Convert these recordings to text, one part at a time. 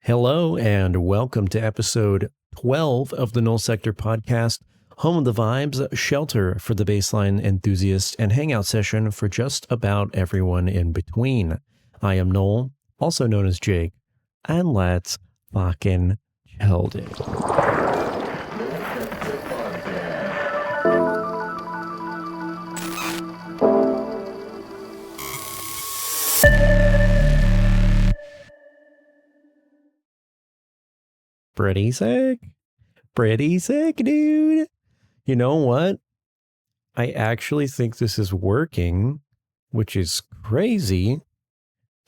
Hello and welcome to episode 12 of the Null Sector podcast, home of the vibes, shelter for the baseline enthusiast, and hangout session for just about everyone in between. I am Null, also known as Jake, and let's fucking chill it. Pretty sick, dude. You know what? I actually think this is working, which is crazy.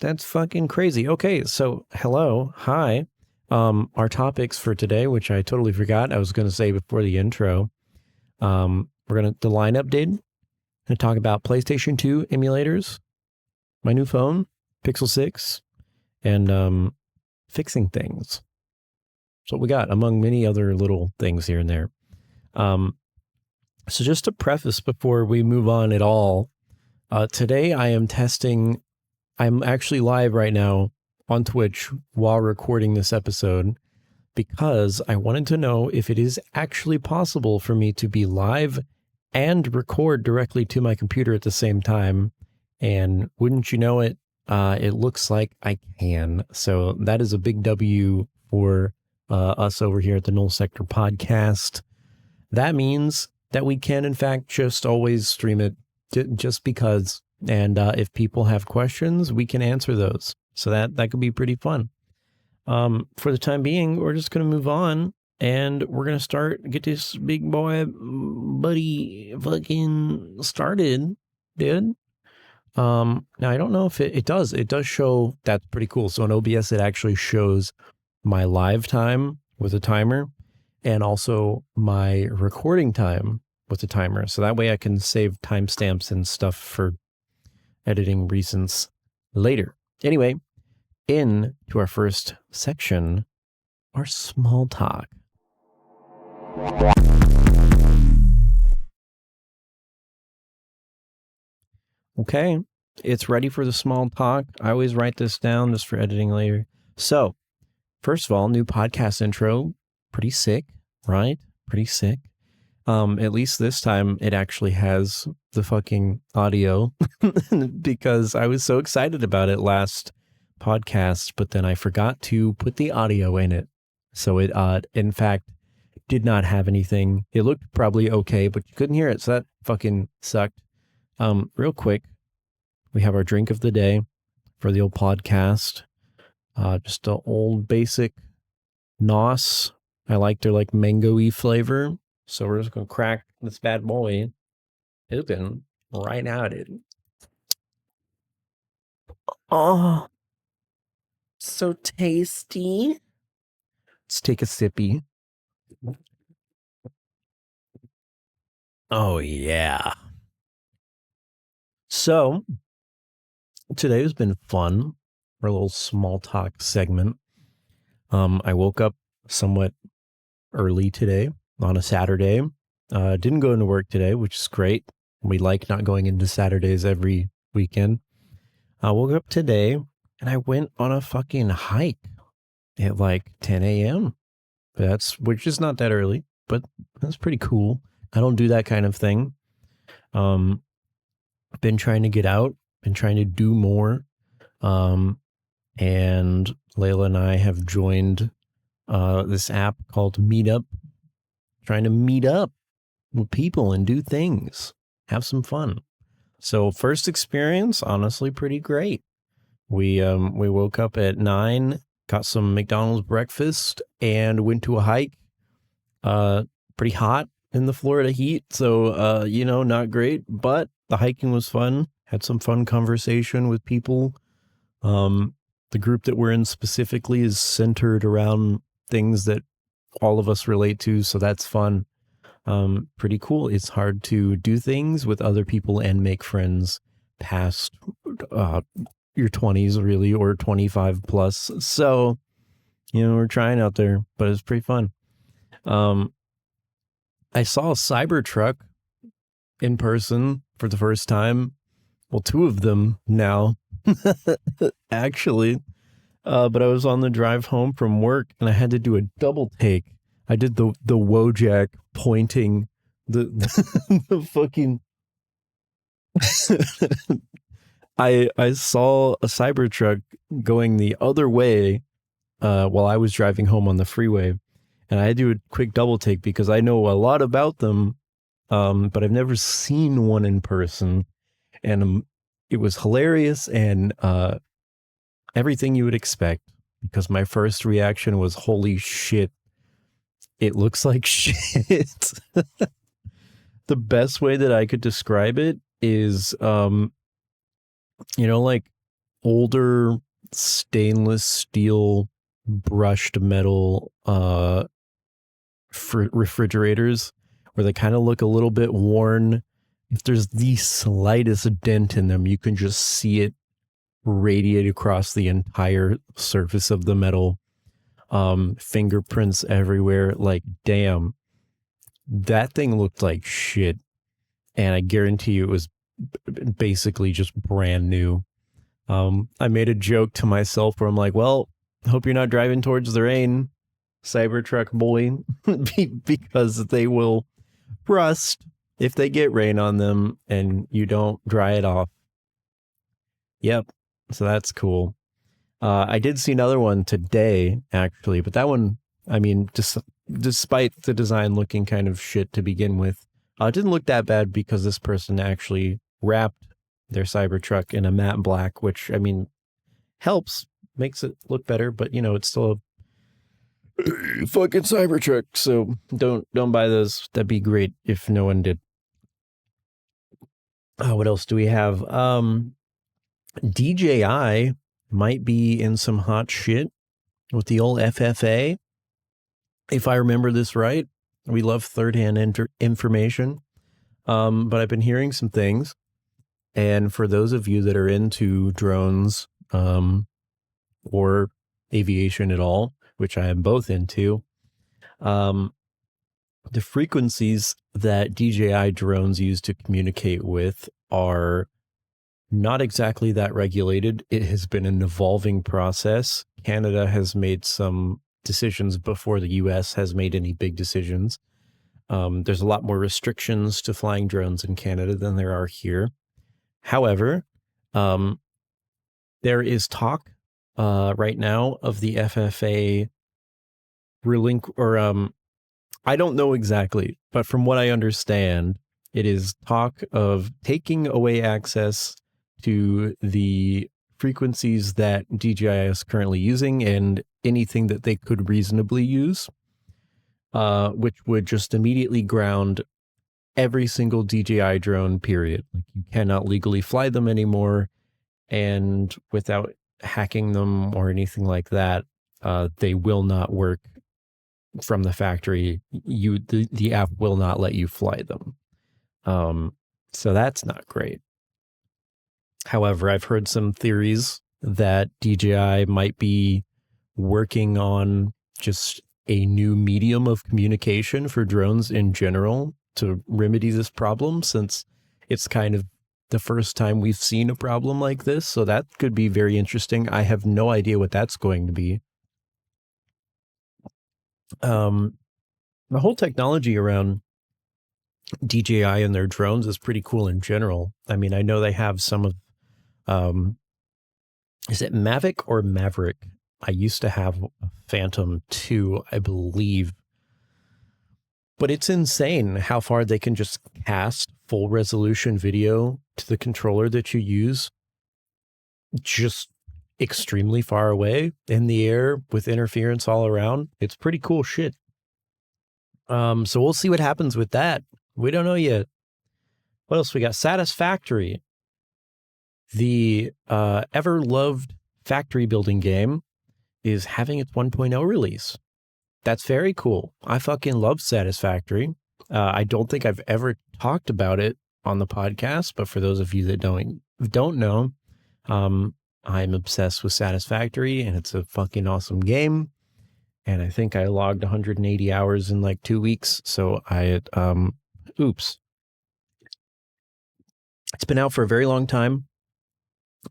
That's fucking crazy. Okay, so hello, hi. Our topics for today, which I totally forgot I was going to say before the intro. The line update. I'm going to talk about PlayStation 2 emulators, my new phone, Pixel 6, and fixing things. That's what we got, among many other little things here and there. So just to preface before we move on at all, today I'm actually live right now on Twitch while recording this episode because I wanted to know if it is actually possible for me to be live and record directly to my computer at the same time. And wouldn't you know it, it looks like I can. So that is a big W for us over here at the Null Sector podcast. That means that we can, in fact, just always stream it just because. And if people have questions, we can answer those. So that could be pretty fun. For the time being, we're just going to move on and we're going to get this big boy buddy fucking started, dude. Now, I don't know if it does show. That's pretty cool. So in OBS, it actually shows my live time with a timer and also my recording time with a timer. So that way I can save timestamps and stuff for editing reasons later. Anyway, in to our first section, our small talk. Okay, it's ready for the small talk. I always write this down just for editing later. So, first of all, new podcast intro, pretty sick, right? Pretty sick. At least this time it actually has the fucking audio because I was so excited about it last podcast, but then I forgot to put the audio in it. So it, in fact, did not have anything. It looked probably okay, but you couldn't hear it. So that fucking sucked. Real quick, we have our drink of the day for the old podcast. Just an old basic NOS. I like their mango-y flavor. So we're just going to crack this bad boy open right now, dude. Oh, so tasty. Let's take a sippy. Oh, yeah. So today has been fun for a little small talk segment. I woke up somewhat early today on a Saturday. Didn't go into work today, which is great. We like not going into Saturdays every weekend. I woke up today and I went on a fucking hike at 10 a.m. Which is not that early, but that's pretty cool. I don't do that kind of thing. I've been trying to get out, been trying to do more. And Layla and I have joined this app called Meetup, trying to meet up with people and do things, have some fun. So first experience, honestly, pretty great. We woke up at 9, got some McDonald's breakfast, and went to a hike. Pretty hot in the Florida heat, so not great, but the hiking was fun. Had some fun conversation with people. The group that we're in specifically is centered around things that all of us relate to, so that's fun. Pretty cool. It's hard to do things with other people and make friends past your 20s, really, or 25 plus. So, we're trying out there, but it's pretty fun. I saw a Cybertruck in person for the first time. Well, two of them now, actually. But I was on the drive home from work and I had to do a double take. I did the Wojak pointing the the fucking I saw a Cybertruck going the other way while I was driving home on the freeway, and I had to do a quick double take because I know a lot about them, but I've never seen one in person, and it was hilarious and everything you would expect. Because my first reaction was, "Holy shit! It looks like shit." The best way that I could describe it is, like older stainless steel brushed metal refrigerators where they kind of look a little bit worn. If there's the slightest dent in them, you can just see it radiate across the entire surface of the metal. Fingerprints everywhere. Like, damn, that thing looked like shit. And I guarantee you it was basically just brand new. I made a joke to myself where I'm like, well, hope you're not driving towards the rain, Cybertruck boy, because they will rust if they get rain on them and you don't dry it off. Yep. So that's cool. I did see another one today, actually, but that one, I mean, just despite the design looking kind of shit to begin with, it didn't look that bad because this person actually wrapped their Cybertruck in a matte black, which, I mean, helps, makes it look better, but it's still a fucking Cybertruck. So don't buy those. That'd be great if no one did. What else do we have? DJI might be in some hot shit with the old FFA. If I remember this right, we love third-hand information. But I've been hearing some things. And for those of you that are into drones or aviation at all, which I am both into, the frequencies that DJI drones use to communicate with are not exactly that regulated. It has been an evolving process. Canada has made some decisions before the US has made any big decisions. There's a lot more restrictions to flying drones in Canada than there are here. However, there is talk right now of the FFA I don't know exactly, but from what I understand, it is talk of taking away access to the frequencies that DJI is currently using and anything that they could reasonably use, which would just immediately ground every single DJI drone, period. Like, you cannot legally fly them anymore, and without hacking them or anything like that, they will not work from the factory. The app will not let you fly them. So that's not great. However, I've heard some theories that DJI might be working on just a new medium of communication for drones in general to remedy this problem, since it's kind of the first time we've seen a problem like this. So that could be very interesting. I have no idea what that's going to be. The whole technology around DJI and their drones is pretty cool in general. I mean, I know they have some of, is it Mavic or Maverick? I used to have a Phantom 2, I believe. But it's insane how far they can just cast full resolution video to the controller that you use, just extremely far away in the air with interference all around. It's pretty cool shit. So we'll see what happens with that. We don't know yet. What else we got? Satisfactory, the ever loved factory building game, is having its 1.0 release. That's very cool. I fucking love Satisfactory. I don't think I've ever talked about it on the podcast, but for those of you that don't know, I'm obsessed with Satisfactory, and it's a fucking awesome game. And I think I logged 180 hours in like 2 weeks. So oops. It's been out for a very long time.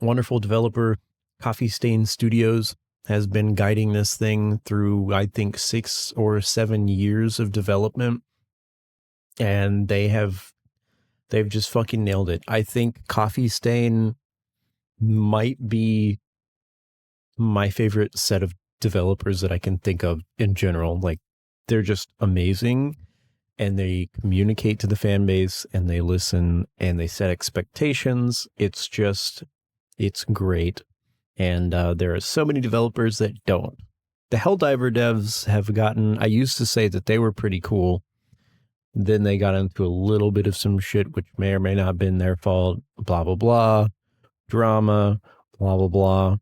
Wonderful developer, Coffee Stain Studios. has been guiding this thing through, I think, 6 or 7 years of development. And they've just fucking nailed it. I think Coffee Stain might be my favorite set of developers that I can think of in general. Like, they're just amazing, and they communicate to the fan base, and they listen, and they set expectations. It's great. And there are so many developers that don't. The Helldiver devs have gotten, I used to say that they were pretty cool. Then they got into a little bit of some shit, which may or may not have been their fault, blah, blah, blah, drama, blah, blah, blah.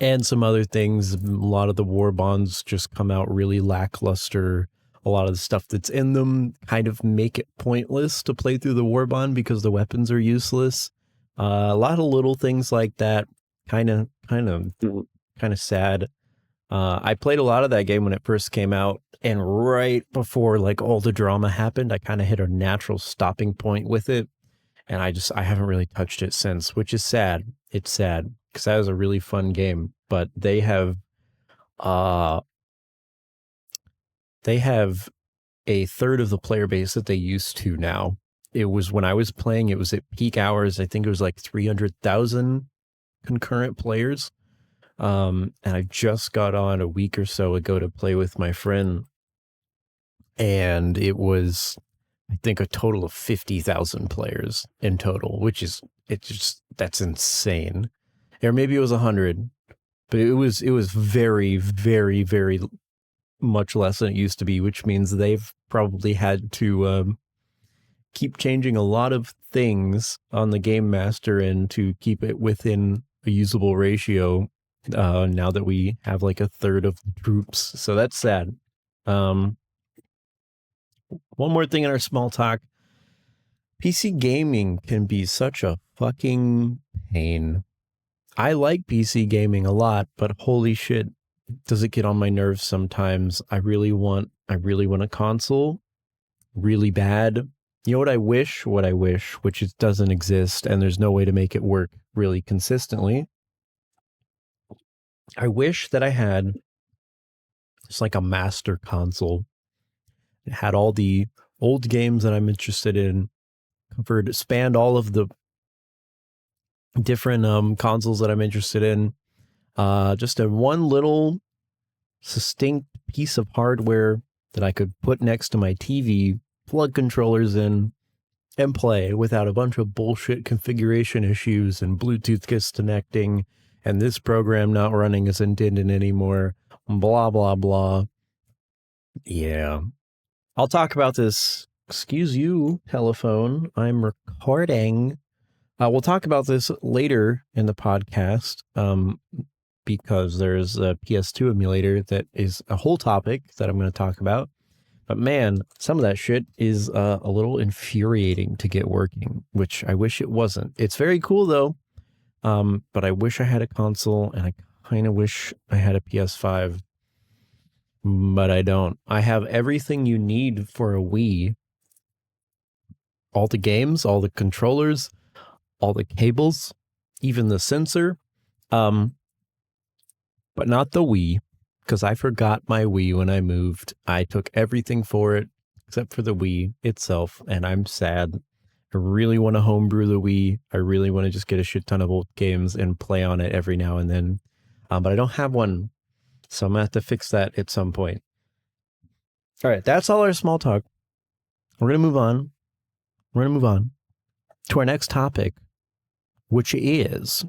And some other things. A lot of the war bonds just come out really lackluster. A lot of the stuff that's in them kind of make it pointless to play through the war bond because the weapons are useless. A lot of little things like that. Kind of sad. I played a lot of that game when it first came out, and right before like all the drama happened, I kind of hit a natural stopping point with it, and I haven't really touched it since, which is sad. It's sad because that was a really fun game, but they have a third of the player base that they used to now. It was, when I was playing, it was at peak hours. I think it was like 300,000 concurrent players. And I just got on a week or so ago to play with my friend, and it was, I think, a total of 50,000 players in total, that's insane. Or maybe it was 100, but it was very, very, very much less than it used to be, which means they've probably had to keep changing a lot of things on the Game Master and to keep it within a usable ratio. Now that we have like a third of the troops. So that's sad. One more thing in our small talk. PC gaming can be such a fucking pain. I like PC gaming a lot, but holy shit, does it get on my nerves sometimes. I really want a console really bad. You know what I wish, which it doesn't exist, and there's no way to make it work really consistently. I wish that I had just like a master console. It had all the old games that I'm interested in, spanned all of the different consoles that I'm interested in. Just a one little succinct piece of hardware that I could put next to my TV, plug controllers in, and play without a bunch of bullshit configuration issues and Bluetooth disconnecting and this program not running as intended anymore, blah, blah, blah. Yeah. I'll talk about this. Excuse you, telephone. I'm recording. We'll talk about this later in the podcast because there's a PS2 emulator that is a whole topic that I'm going to talk about. But man, some of that shit is a little infuriating to get working, which I wish it wasn't. It's very cool though. But I wish I had a console, and I kind of wish I had a PS5, but I don't. I have everything you need for a Wii. All the games, all the controllers, all the cables, even the sensor. But not the Wii, because I forgot my Wii when I moved. I took everything for it except for the Wii itself, and I'm sad. I really want to homebrew the Wii. I really want to just get a shit ton of old games and play on it every now and then. But I don't have one, so I'm going to have to fix that at some point. All right, that's all our small talk. We're going to move on. We're going to move on to our next topic, which is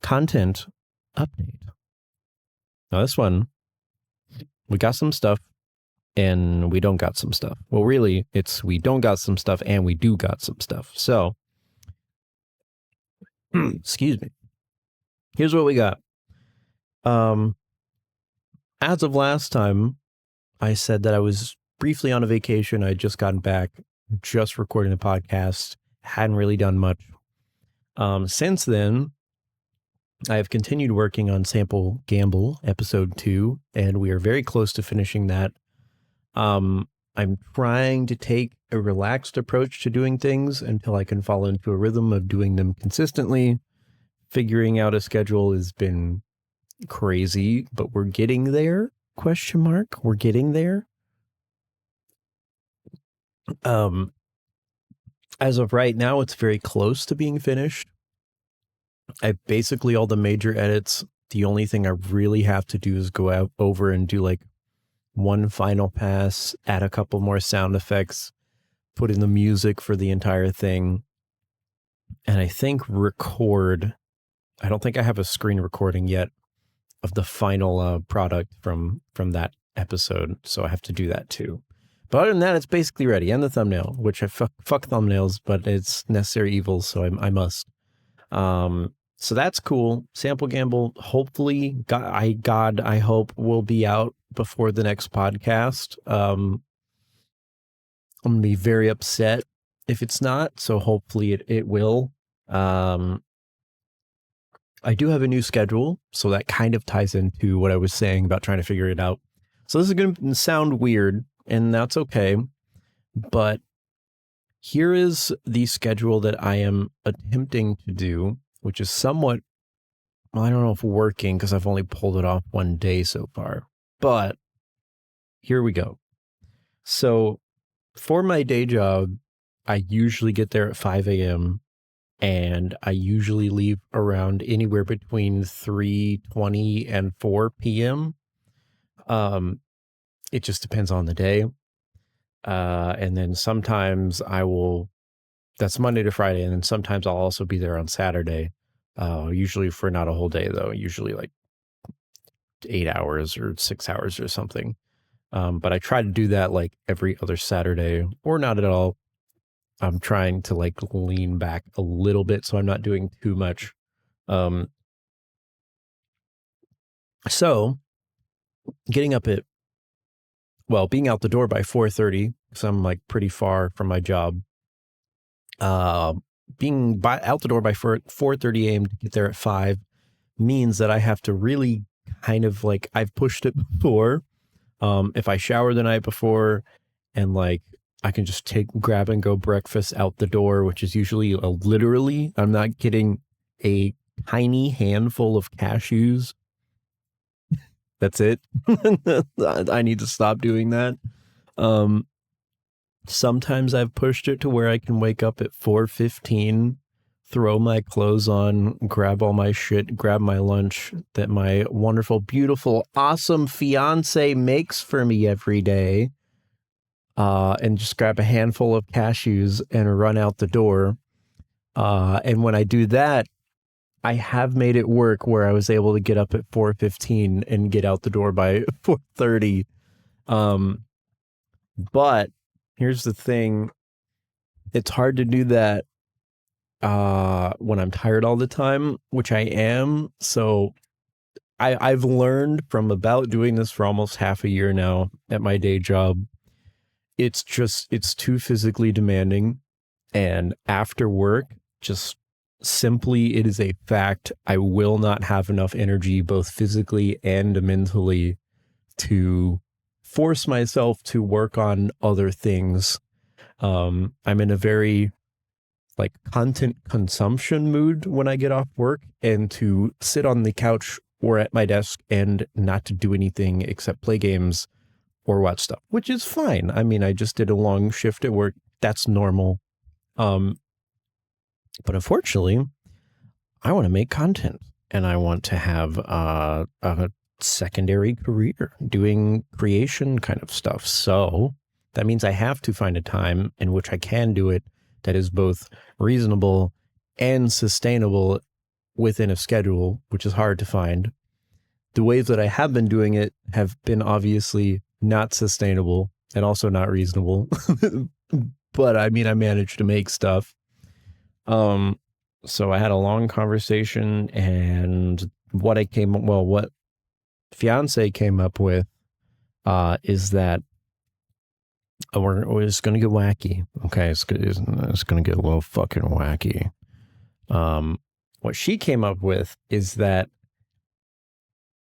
content update. Now this one, we got some stuff and we don't got some stuff. Well, really, it's we don't got some stuff and we do got some stuff. So, excuse me. Here's what we got. As of last time, I said that I was briefly on a vacation. I had just gotten back, just recording a podcast, hadn't really done much. Since then, I have continued working on Sample Gamble episode 2, and we are very close to finishing that. I'm trying to take a relaxed approach to doing things until I can fall into a rhythm of doing them consistently. Figuring out a schedule has been crazy, but we're getting there. ? We're getting there. As of right now, it's very close to being finished. I basically all the major edits. The only thing I really have to do is go out over and do like one final pass, add a couple more sound effects, put in the music for the entire thing, and I think record. I don't think I have a screen recording yet of the final product from that episode, so I have to do that too. But other than that, it's basically ready. And the thumbnail, which I fuck thumbnails, but it's necessary evil, so I must. So that's cool. Sample Gamble, hopefully, I hope will be out before the next podcast. I'm gonna be very upset if it's not, so hopefully it will. I do have a new schedule, so that kind of ties into what I was saying about trying to figure it out. So this is going to sound weird, and that's okay, but here is the schedule that I am attempting to do, which is somewhat, well, I don't know if working, because I've only pulled it off one day so far, but here we go. So for my day job, I usually get there at 5 a.m., and I usually leave around anywhere between 3:20 and 4 p.m. It just depends on the day. And then sometimes that's Monday to Friday, and then sometimes I'll also be there on Saturday. Usually for not a whole day though, usually like 8 hours or 6 hours or something. But I try to do that like every other Saturday or not at all. I'm trying to like lean back a little bit so I'm not doing too much. So getting up at, being out the door by 4:30, because I'm like pretty far from my job. Being out the door by 4:30 a.m. to get there at 5 means that I have to really kind of like, I've pushed it before. If I shower the night before and like, I can just grab and go breakfast out the door, which is usually literally, I'm not kidding, a tiny handful of cashews. That's it. I need to stop doing that. Sometimes I've pushed it to where I can wake up at 4:15, throw my clothes on, grab all my shit, grab my lunch that my wonderful, beautiful, awesome fiance makes for me every day. And just grab a handful of cashews and run out the door. And when I do that, I have made it work where I was able to get up at 4:15 and get out the door by 4:30. But here's the thing. It's hard to do that when I'm tired all the time, which I am. So I've learned from about doing this for almost half a year now at my day job. It's too physically demanding. And after work, just simply, it is a fact. I will not have enough energy, both physically and mentally, to force myself to work on other things. I'm in a very like content consumption mood when I get off work, and to sit on the couch or at my desk and not to do anything except play games or watch stuff, which is fine. I mean, I just did a long shift at work. That's normal. But unfortunately, I want to make content, and I want to have a secondary career doing creation kind of stuff. So that means I have to find a time in which I can do it that is both reasonable and sustainable within a schedule, which is hard to find. The ways that I have been doing it have been obviously not sustainable and also not reasonable. But I mean, I managed to make stuff. So I had a long conversation, and what fiance came up with is that we're just going to get wacky. Okay, it's going to get a little fucking wacky. What she came up with is that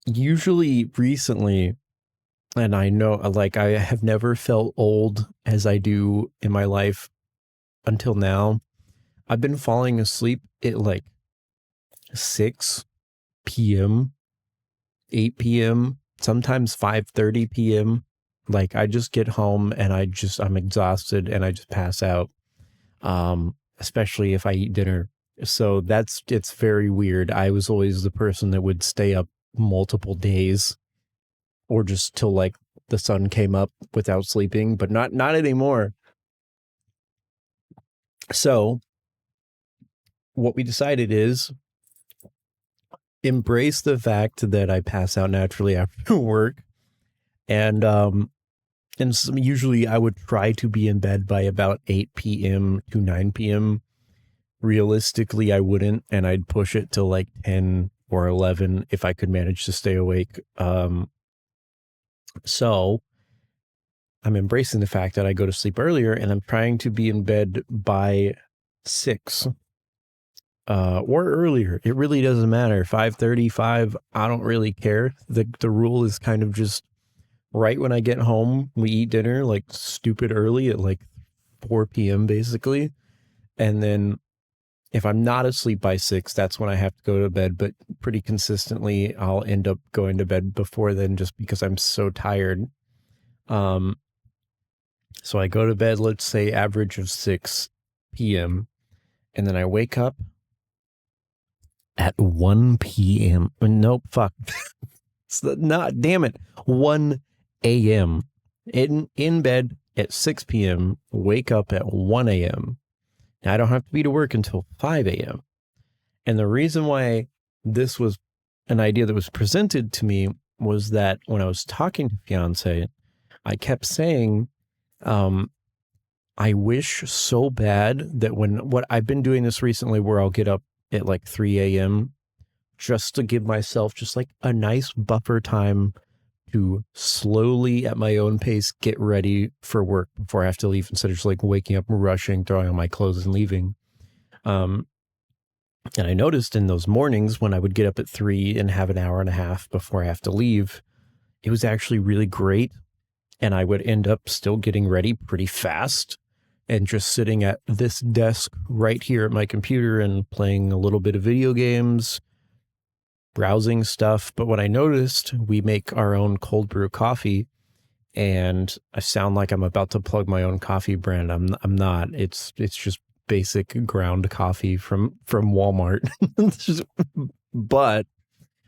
usually recently And I know, like, I have never felt old as I do in my life until now. I've been falling asleep at like 6 p.m., 8 p.m., sometimes 5:30 p.m. Like, I just get home and I'm exhausted and I just pass out. Especially if I eat dinner. So it's very weird. I was always the person that would stay up multiple days or just till like the sun came up without sleeping, but not anymore. So what we decided is embrace the fact that I pass out naturally after work. And usually I would try to be in bed by about 8 p.m. to 9 p.m. Realistically, I wouldn't, and I'd push it to like 10 or 11 if I could manage to stay awake. So I'm embracing the fact that I go to sleep earlier, and I'm trying to be in bed by 6 or earlier. It really doesn't matter. 5:35, I don't really care. The rule is kind of just right when I get home, we eat dinner like stupid early at like 4 p.m. basically. And then if I'm not asleep by 6, that's when I have to go to bed. But pretty consistently, I'll end up going to bed before then just because I'm so tired. So I go to bed, let's say average of 6 p.m. And then I wake up at 1 p.m. Nope, fuck. It's not, damn it. 1 a.m. In bed at 6 p.m., wake up at 1 a.m. Now, I don't have to be to work until 5 a.m. And the reason why this was an idea that was presented to me was that when I was talking to fiance, I kept saying, I wish so bad that what I've been doing this recently where I'll get up at like 3 a.m. just to give myself just like a nice buffer time to slowly at my own pace get ready for work before I have to leave instead of just like waking up, rushing, throwing on my clothes and leaving. And I noticed in those mornings when I would get up at 3 and have an hour and a half before I have to leave, it was actually really great. And I would end up still getting ready pretty fast and just sitting at this desk right here at my computer and playing a little bit of video games, browsing stuff. But what I noticed, we make our own cold brew coffee, and I sound like I'm about to plug my own coffee brand. I'm not. It's just basic ground coffee from Walmart. But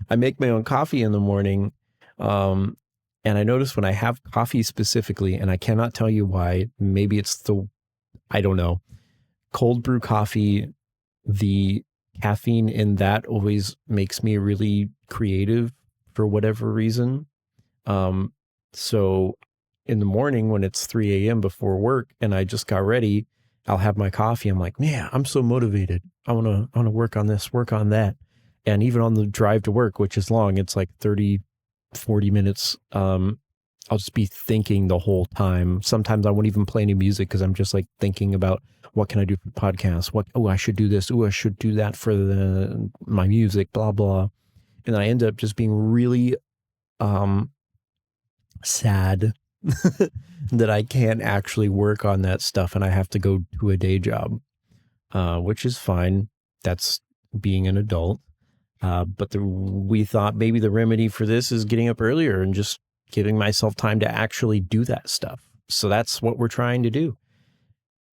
I make my own coffee in the morning. And I notice when I have coffee specifically, and I cannot tell you why, maybe it's I don't know, cold brew coffee, the caffeine in that always makes me really creative for whatever reason. So in the morning when it's 3 a.m. before work and I just got ready, I'll have my coffee. I'm like, man, I'm so motivated. I want to work on this, work on that. And even on the drive to work, which is long, it's like 40 minutes. I'll just be thinking the whole time. Sometimes I won't even play any music because I'm just like thinking about what can I do for podcasts? I should do this. I should do that for my music, blah, blah. And I end up just being really sad that I can't actually work on that stuff and I have to go to a day job, which is fine. That's being an adult. But we thought maybe the remedy for this is getting up earlier and just giving myself time to actually do that stuff. So that's what we're trying to do.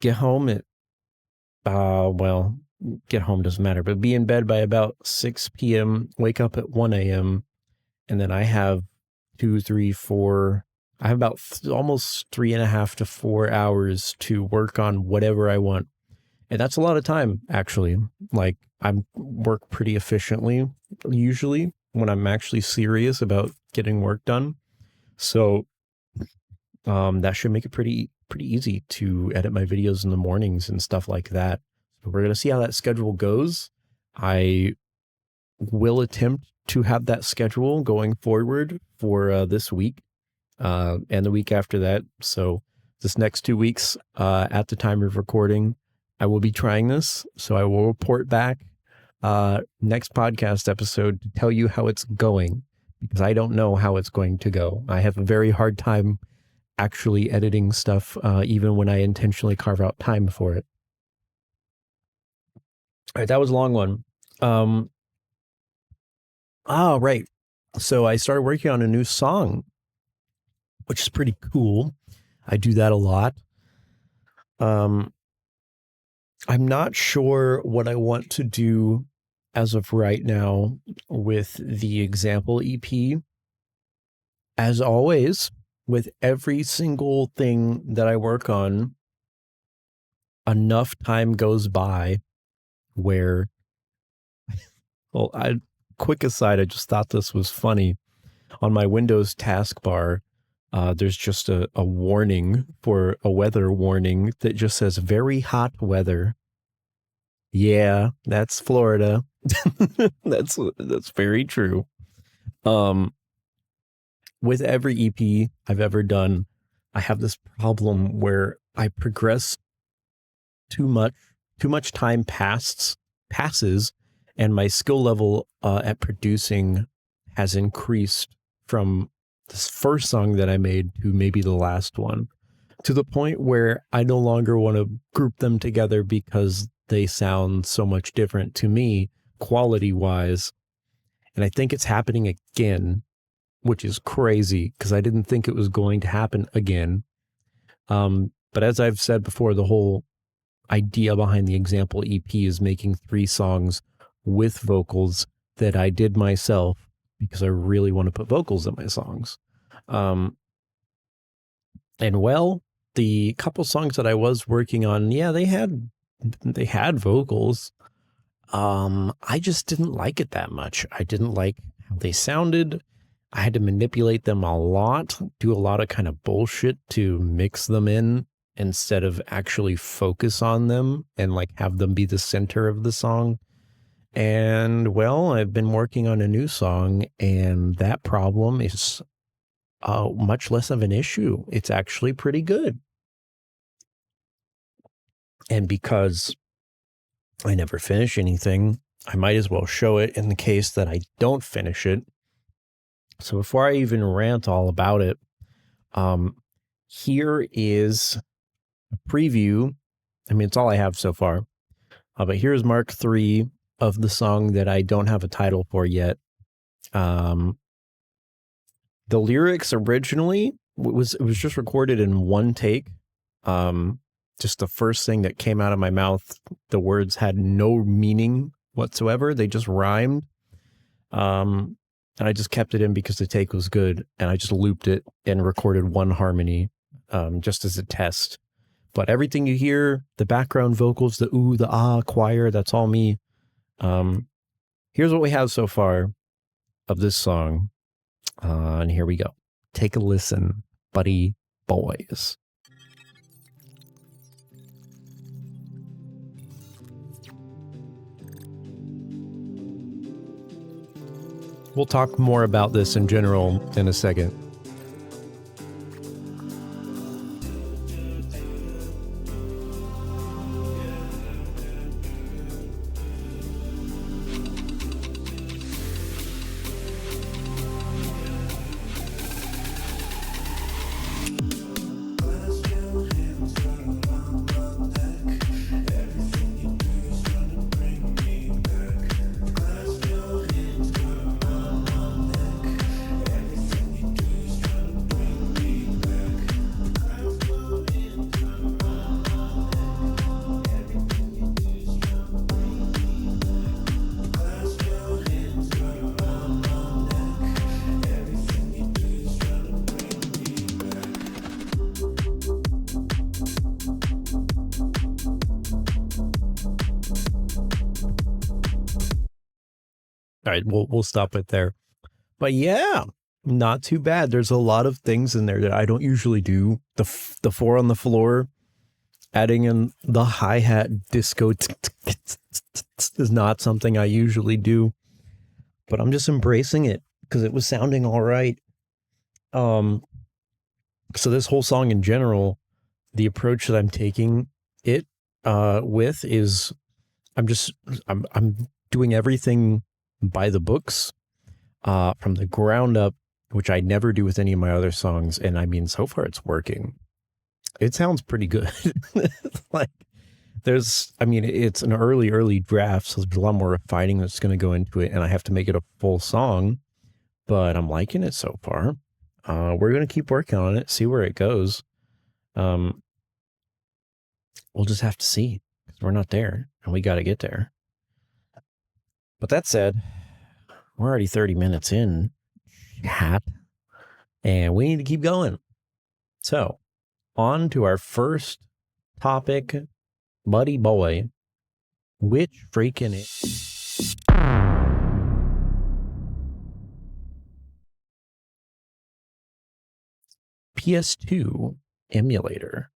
Get home at, get home doesn't matter, but be in bed by about 6 p.m., wake up at 1 a.m., and then I have 2, 3, 4, I have about almost 3.5 to 4 hours to work on whatever I want. And that's a lot of time, actually. Like, I work pretty efficiently, usually, when I'm actually serious about getting work done. So that should make it pretty easy to edit my videos in the mornings and stuff like that. So we're going to see how that schedule goes. I will attempt to have that schedule going forward for this week and the week after that. So this next 2 weeks at the time of recording, I will be trying this. So I will report back next podcast episode to tell you how it's going, because I don't know how it's going to go. I have a very hard time actually editing stuff, even when I intentionally carve out time for it. All right, that was a long one. Right. So I started working on a new song, which is pretty cool. I do that a lot. I'm not sure what I want to do as of right now with the example EP. As always, with every single thing that I work on, enough time goes by where, well, quick aside, I just thought this was funny. On my Windows taskbar, there's just a warning for a weather warning that just says very hot weather. Yeah, that's Florida. That's very true. With every EP I've ever done, I have this problem where I progress too much time passes, and my skill level at producing has increased from this first song that I made to maybe the last one, to the point where I no longer want to group them together because they sound so much different to me quality wise. And I think it's happening again, which is crazy because I didn't think it was going to happen again. But as I've said before, the whole idea behind the example EP is making 3 songs with vocals that I did myself because I really want to put vocals in my songs. And well, the couple songs that I was working on, yeah, they had vocals. I just didn't like it that much. I didn't like how they sounded. I had to manipulate them a lot, do a lot of kind of bullshit to mix them in instead of actually focus on them and like have them be the center of the song. And well, I've been working on a new song, and that problem is much less of an issue. It's actually pretty good. And because I never finish anything, I might as well show it in the case that I don't finish it. So before I even rant all about it, here is a preview. I mean, it's all I have so far. But here's Mark 3 of the song that I don't have a title for yet. The lyrics originally it was just recorded in one take. Just the first thing that came out of my mouth, the words had no meaning whatsoever. They just rhymed. And I just kept it in because the take was good, and I just looped it and recorded one harmony, just as a test. But everything you hear, the background vocals, the ooh, the ah, choir, that's all me. Here's what we have so far of this song. And here we go. Take a listen, buddy boys. We'll talk more about this in general in a second. All right, we'll stop it there. But yeah, not too bad. There's a lot of things in there that I don't usually do. The 4 on the floor, adding in the hi-hat disco is not something I usually do. But I'm just embracing it because it was sounding all right. So this whole song in general, the approach that I'm taking it with is I'm doing everything by the books. from the ground up, which I never do with any of my other songs. And I mean, so far it's working. It sounds pretty good. Like it's an early draft, so there's a lot more refining that's going to go into it, and I have to make it a full song, but I'm liking it so far. We're going to keep working on it, see where it goes. We'll just have to see, because we're not there, and we got to get there. But that said, we're already 30 minutes in, and we need to keep going. So, on to our first topic, buddy boy. Which freaking PS2 emulator.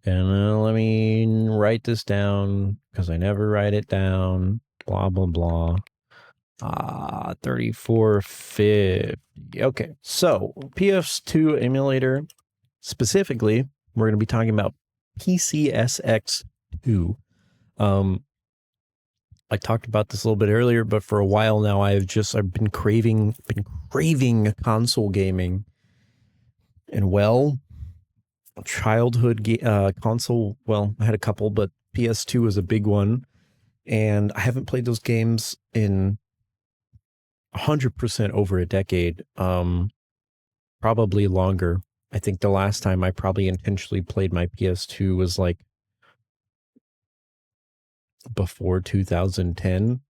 And let me write this down, because I never write it down. Blah, blah, blah. 3450. Okay, so PS2 emulator. Specifically, we're going to be talking about PCSX2. I talked about this a little bit earlier, but for a while now, I've been craving console gaming. And well, childhood console, well, I had a couple, but PS2 was a big one. And I haven't played those games in 100% over a decade, probably longer. I think the last time I probably intentionally played my PS2 was like before 2010.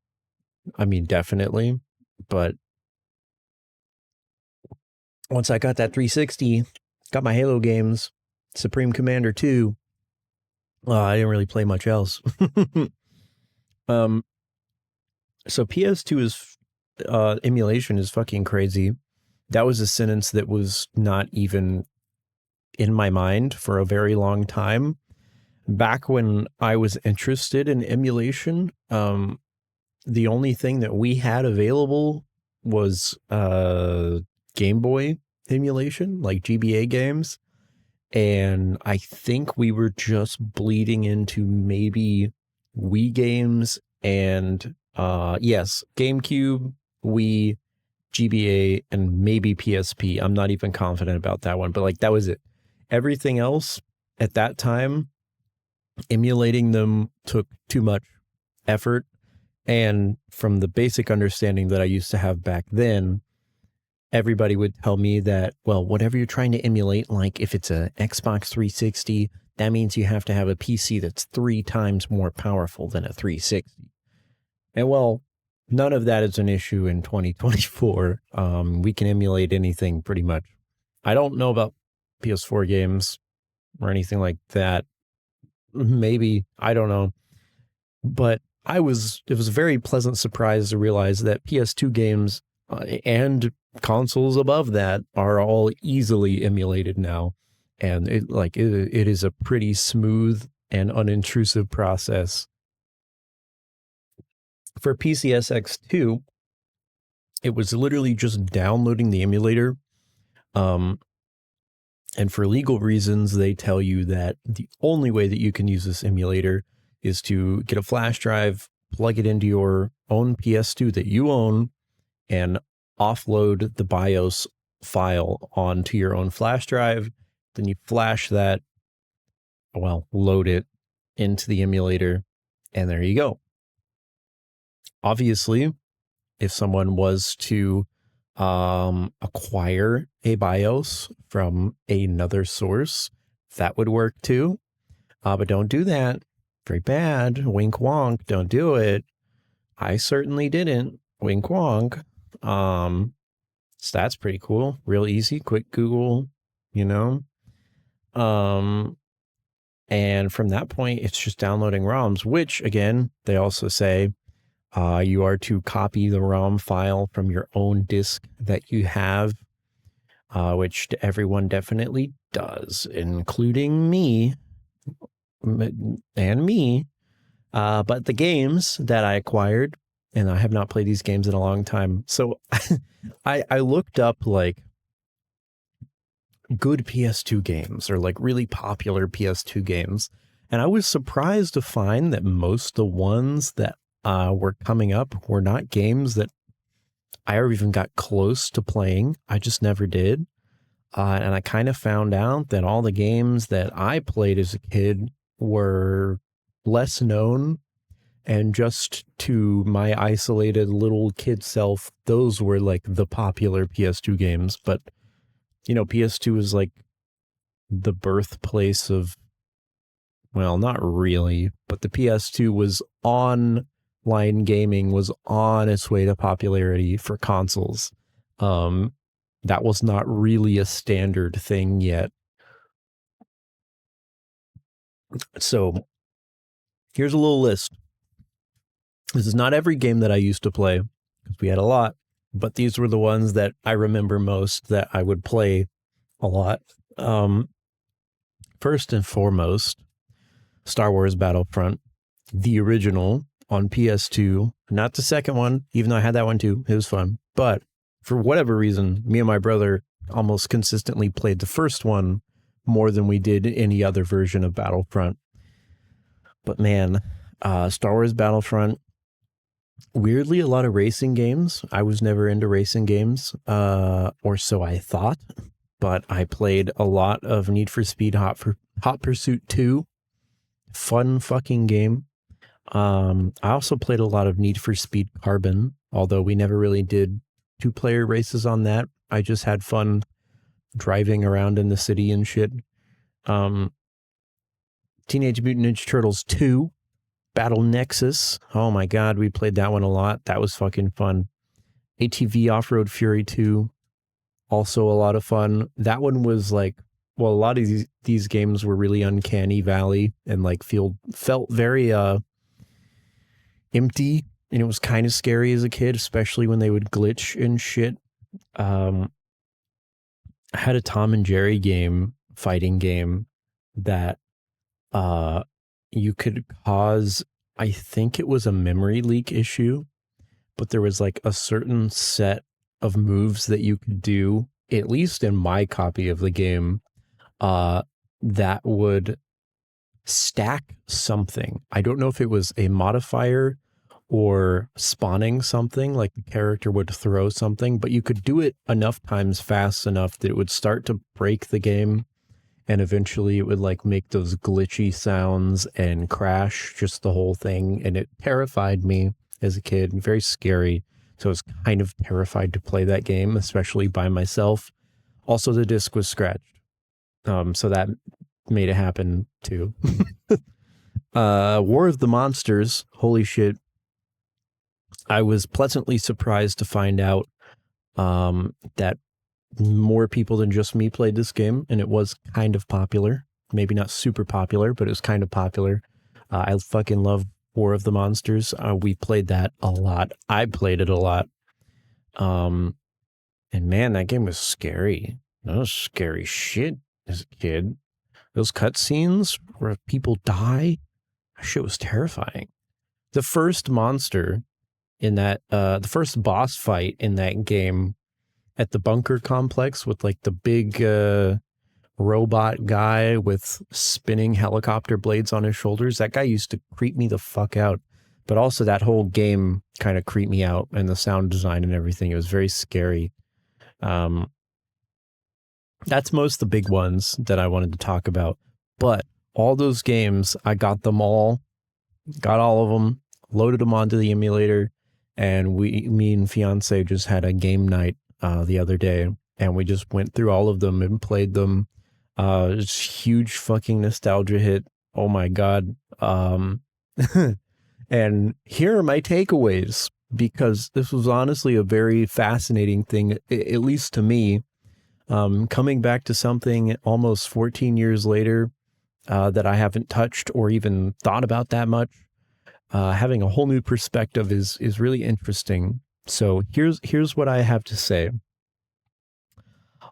I mean, definitely. But once I got that 360, got my Halo games, Supreme Commander 2, I didn't really play much else. So PS2 is emulation is fucking crazy. That was a sentence that was not even in my mind for a very long time. Back when I was interested in emulation, the only thing that we had available was Game Boy emulation, like GBA games. And I think we were just bleeding into maybe Wii games and yes, GameCube, Wii, GBA, and maybe PSP. I'm not even confident about that one, but like that was it. Everything else at that time, emulating them took too much effort. And from the basic understanding that I used to have back then, everybody would tell me that, well, whatever you're trying to emulate, like if it's a Xbox 360, that means you have to have a PC that's 3 times more powerful than a 360. And well, none of that is an issue in 2024. We can emulate anything pretty much. I don't know about PS4 games or anything like that. Maybe, I don't know. But it was a very pleasant surprise to realize that PS2 games and consoles above that are all easily emulated now. And it is a pretty smooth and unintrusive process. For PCSX2, it was literally just downloading the emulator. And for legal reasons, they tell you that the only way that you can use this emulator is to get a flash drive, plug it into your own PS2 that you own, and offload the BIOS file onto your own flash drive. Then you flash that, load it into the emulator, and there you go. Obviously, if someone was to acquire a BIOS from another source, that would work too. But don't do that. Very bad. Wink wonk. Don't do it. I certainly didn't. Wink wonk. So that's pretty cool. Real easy. Quick Google, And from that point, it's just downloading ROMs, which again, they also say you are to copy the ROM file from your own disk that you have, which everyone definitely does, including me and me. But the games that I acquired, and I have not played these games in a long time. So I looked up like good PS2 games or like really popular PS2 games. And I was surprised to find that most of the ones that were coming up were not games that I ever even got close to playing. I just never did. And I kind of found out that all the games that I played as a kid were less known. And just to my isolated little kid self, those were like the popular PS2 games. But, you know, PS2 is like the birthplace of, well, not really, but the PS2 was online gaming was on its way to popularity for consoles. That was not really a standard thing yet. So here's a little list. This is not every game that I used to play, because we had a lot, but these were the ones that I remember most that I would play a lot. First and foremost, Star Wars Battlefront, the original on PS2, not the second one, even though I had that one too. It was fun. But for whatever reason, me and my brother almost consistently played the first one more than we did any other version of Battlefront. But man, Star Wars Battlefront, weirdly, a lot of racing games. I was never into racing games, or so I thought. But I played a lot of Need for Speed Hot Pursuit 2. Fun fucking game. I also played a lot of Need for Speed Carbon, although we never really did 2-player races on that. I just had fun driving around in the city and shit. Teenage Mutant Ninja Turtles 2, Battle Nexus. Oh my god, we played that one a lot. That was fucking fun. ATV Off-Road Fury 2, also a lot of fun. That one was like, well, a lot of these games were really uncanny valley and like felt very empty, and it was kind of scary as a kid, especially when they would glitch and shit. I had a Tom and Jerry fighting game that you could cause, I think it was a memory leak issue, but there was like a certain set of moves that you could do, at least in my copy of the game, that would stack something. I don't know if it was a modifier or spawning something, like the character would throw something, but you could do it enough times fast enough that it would start to break the game, and eventually it would like make those glitchy sounds and crash just the whole thing, and it terrified me as a kid. Very scary. So I was kind of terrified to play that game, especially by myself. Also, the disc was scratched. So that made it happen too. War of the Monsters. Holy shit. I was pleasantly surprised to find out that more people than just me played this game, and it was kind of popular. Maybe not super popular, but it was kind of popular. I fucking love War of the Monsters. We played that a lot. I played it a lot. And man, that game was scary. That was scary shit as a kid. Those cutscenes where people die, that shit was terrifying. The first monster in that, the first boss fight in that game at the bunker complex with like the big robot guy with spinning helicopter blades on his shoulders, that guy used to creep me the fuck out. But also that whole game kind of creeped me out, and the sound design and everything. It was very scary. That's most of the big ones that I wanted to talk about. But all those games, I got them all, got all of them, loaded them onto the emulator, and me and fiance just had a game night the other day, and we just went through all of them and played them. It's huge fucking nostalgia hit. Oh my god. And here are my takeaways, because this was honestly a very fascinating thing, at least to me. Coming back to something almost 14 years later that I haven't touched or even thought about that much, having a whole new perspective is really interesting. So here's what I have to say.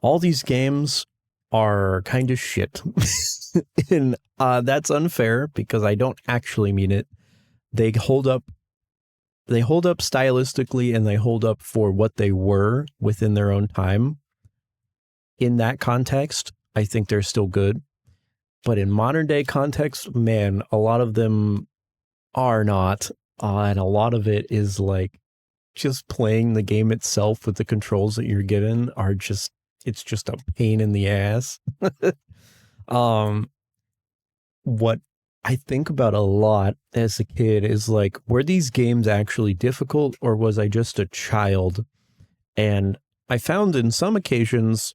All these games are kind of shit. And that's unfair, because I don't actually mean it. They hold up stylistically, and they hold up for what they were within their own time. In that context, I think they're still good. But in modern day context, man, a lot of them are not. And a lot of it is like just playing the game itself with the controls that you're given are just, it's just a pain in the ass. What I think about a lot as a kid is like, were these games actually difficult or was I just a child? And I found in some occasions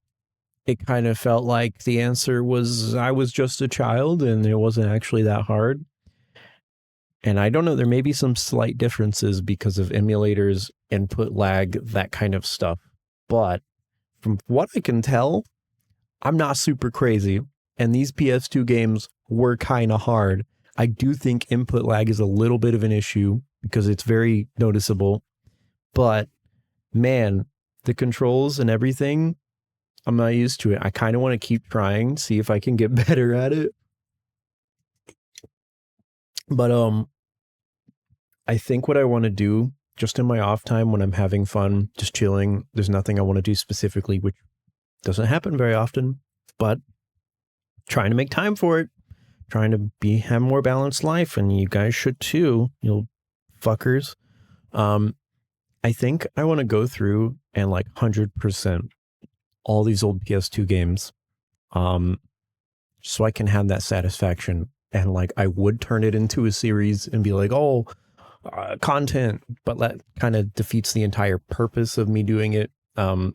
it kind of felt like the answer was I was just a child and it wasn't actually that hard. And I don't know, there may be some slight differences because of emulators, input lag, that kind of stuff. But from what I can tell, I'm not super crazy. And these PS2 games were kind of hard. I do think input lag is a little bit of an issue because it's very noticeable. But man, the controls and everything, I'm not used to it. I kind of want to keep trying, see if I can get better at it. But I think what I want to do just in my off time when I'm having fun, just chilling, there's nothing I want to do specifically, which doesn't happen very often, but trying to make time for it, trying to have more balanced life, and you guys should too, you fuckers. I think I want to go through and like 100% all these old PS2 games, so I can have that satisfaction. And like, I would turn it into a series and be like, oh, content, but that kind of defeats the entire purpose of me doing it.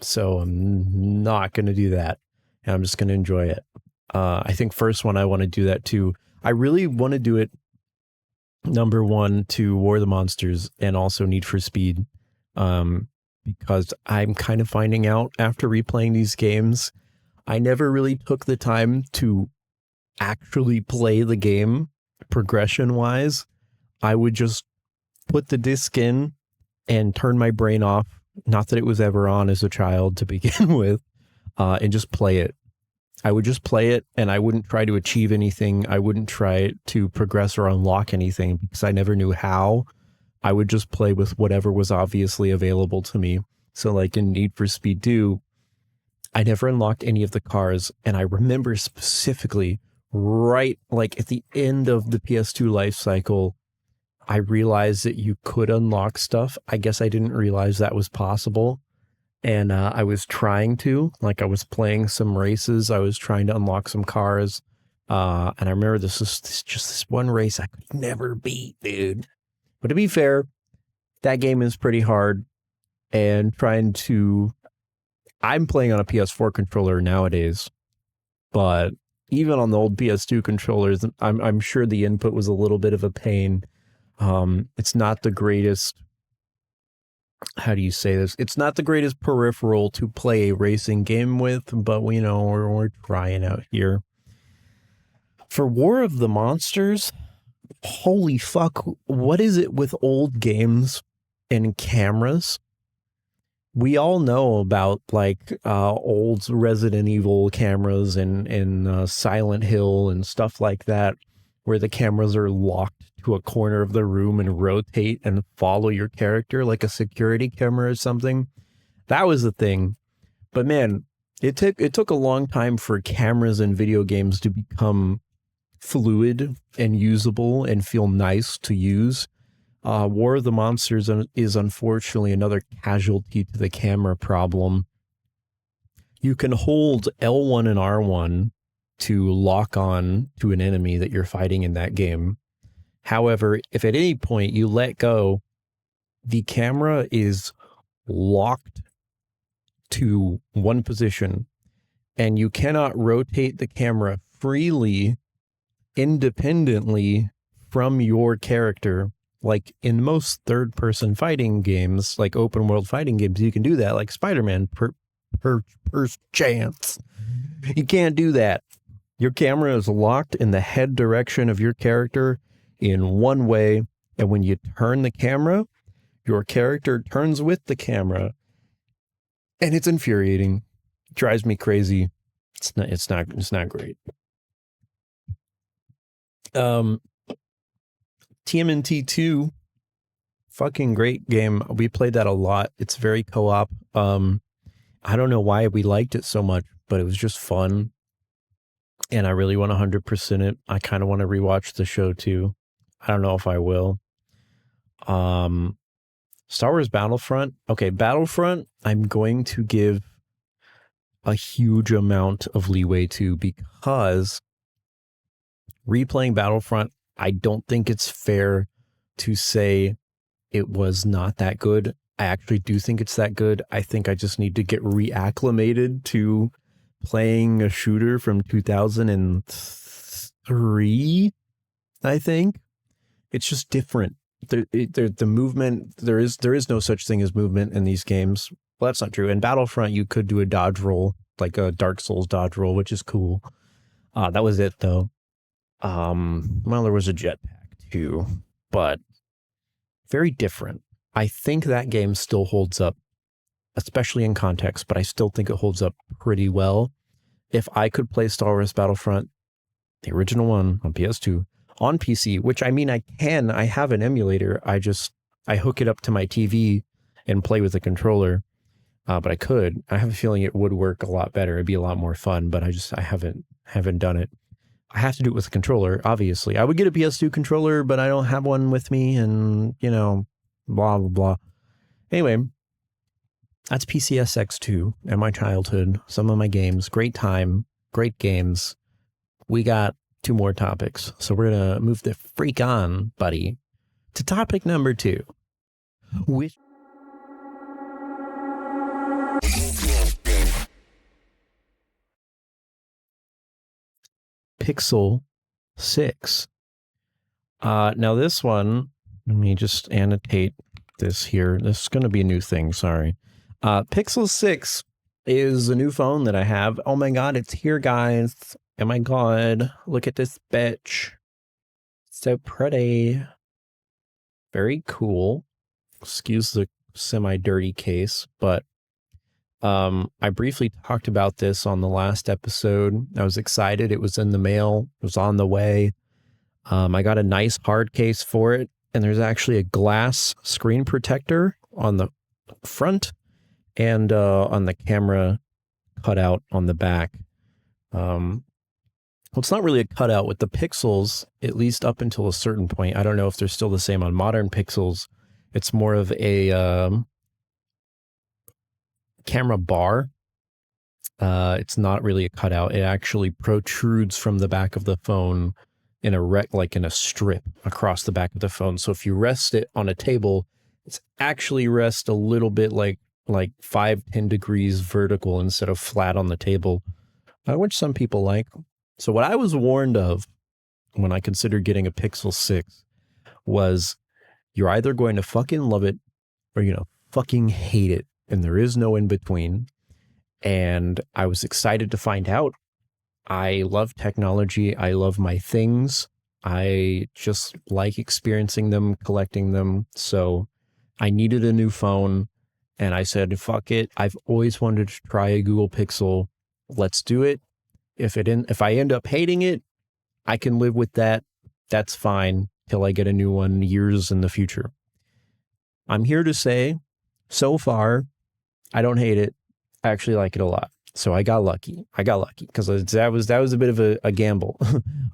So I'm not going to do that. And I'm just going to enjoy it. I think first one, I want to do that too. I really want to do it. Number one to War of the Monsters and also Need for Speed. Because I'm kind of finding out after replaying these games, I never really took the time to actually play the game progression wise. I would just put the disc in and turn my brain off. Not that it was ever on as a child to begin with, and just play it. I would just play it and I wouldn't try to achieve anything. I wouldn't try to progress or unlock anything because I never knew how. I would just play with whatever was obviously available to me. So like in Need for Speed 2, I never unlocked any of the cars. And I remember specifically right like at the end of the PS2 life cycle, I realized that you could unlock stuff. I guess I didn't realize that was possible. And I was trying to, like I was playing some races. I was trying to unlock some cars. And I remember this was just this one race I could never beat, dude. But to be fair, that game is pretty hard. And I'm playing on a PS4 controller nowadays. But even on the old PS2 controllers, I'm sure the input was a little bit of a pain. It's not the greatest, how do you say this? It's not the greatest peripheral to play a racing game with, but we're trying out here. For War of the Monsters, holy fuck, what is it with old games and cameras? We all know about like old Resident Evil cameras and Silent Hill and stuff like that, where the cameras are locked to a corner of the room and rotate and follow your character like a security camera or something. That was the thing. But man, it took a long time for cameras in video games to become fluid and usable and feel nice to use. War of the Monsters is unfortunately another casualty to the camera problem. You can hold L1 and R1 to lock on to an enemy that you're fighting in that game. However, if at any point you let go, the camera is locked to one position and you cannot rotate the camera freely, independently from your character. Like in most third-person fighting games, like open world fighting games, you can do that, like Spider-Man per chance. You can't do that. Your camera is locked in the head direction of your character in one way, and when you turn the camera, your character turns with the camera, and it's infuriating. It drives me crazy. It's not great. TMNT 2, fucking great game. We played that a lot. It's very co-op. I don't know why we liked it so much, but it was just fun. And I really want 100% it. I kind of want to rewatch the show too. I don't know if I will. Star Wars Battlefront. Okay, Battlefront, I'm going to give a huge amount of leeway to, because replaying Battlefront, I don't think it's fair to say it was not that good. I actually do think it's that good. I think I just need to get reacclimated to playing a shooter from 2003, I think. It's just different. The movement, there is no such thing as movement in these games. Well, that's not true. In Battlefront, you could do a dodge roll, like a Dark Souls dodge roll, which is cool. That was it, though. Well, there was a jetpack too, but very different. I think that game still holds up, especially in context, but I still think it holds up pretty well. If I could play Star Wars Battlefront, the original one on PS2, on PC, which I mean, I have an emulator. I hook it up to my TV and play with the controller. But I have a feeling it would work a lot better. It'd be a lot more fun, but I haven't done it. I have to do it with a controller, obviously. I would get a PS2 controller, but I don't have one with me, and, blah, blah, blah. Anyway, that's PCSX2 and my childhood, some of my games. Great time, great games. We got 2 more topics, so we're going to move the freak on, buddy, to topic number 2, which... Pixel 6. Now this one, let me just annotate this here. This is going to be a new thing, sorry. Pixel 6 is a new phone that I have. Oh my god, it's here, guys. Oh my god, look at this bitch. So pretty. Very cool. Excuse the semi-dirty case, but I briefly talked about this on the last episode. I was excited. It was in the mail. It was on the way. I got a nice hard case for it, and there's actually a glass screen protector on the front and on the camera cutout on the back. Well, it's not really a cutout with the Pixels, at least up until a certain point. I don't know if they're still the same on modern Pixels. It's more of a camera bar. It's not really a cutout. It actually protrudes from the back of the phone in a strip across the back of the phone. So if you rest it on a table, it's actually rest a little bit like 5-10 degrees vertical instead of flat on the table, which some people like. So what I was warned of when I considered getting a Pixel 6 was, you're either going to fucking love it or you're going to fucking hate it. And there is no in between. And I was excited to find out. I love technology. I love my things. I just like experiencing them, collecting them. So I needed a new phone, and I said, fuck it. I've always wanted to try a Google Pixel. Let's do it. If I end up hating it, I can live with that. That's fine till I get a new one years in the future. I'm here to say, so far, I don't hate it. I actually like it a lot. So I got lucky. Because that was a bit of a gamble,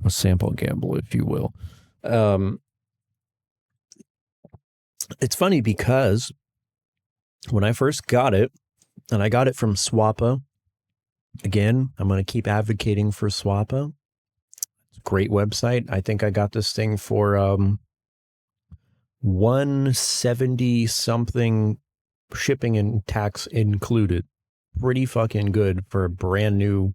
a sample gamble, if you will. It's funny because when I first got it, and I got it from Swappa. Again, I'm going to keep advocating for Swappa. It's a great website. I think I got this thing for $170 something, shipping and tax included. Pretty fucking good for a brand new,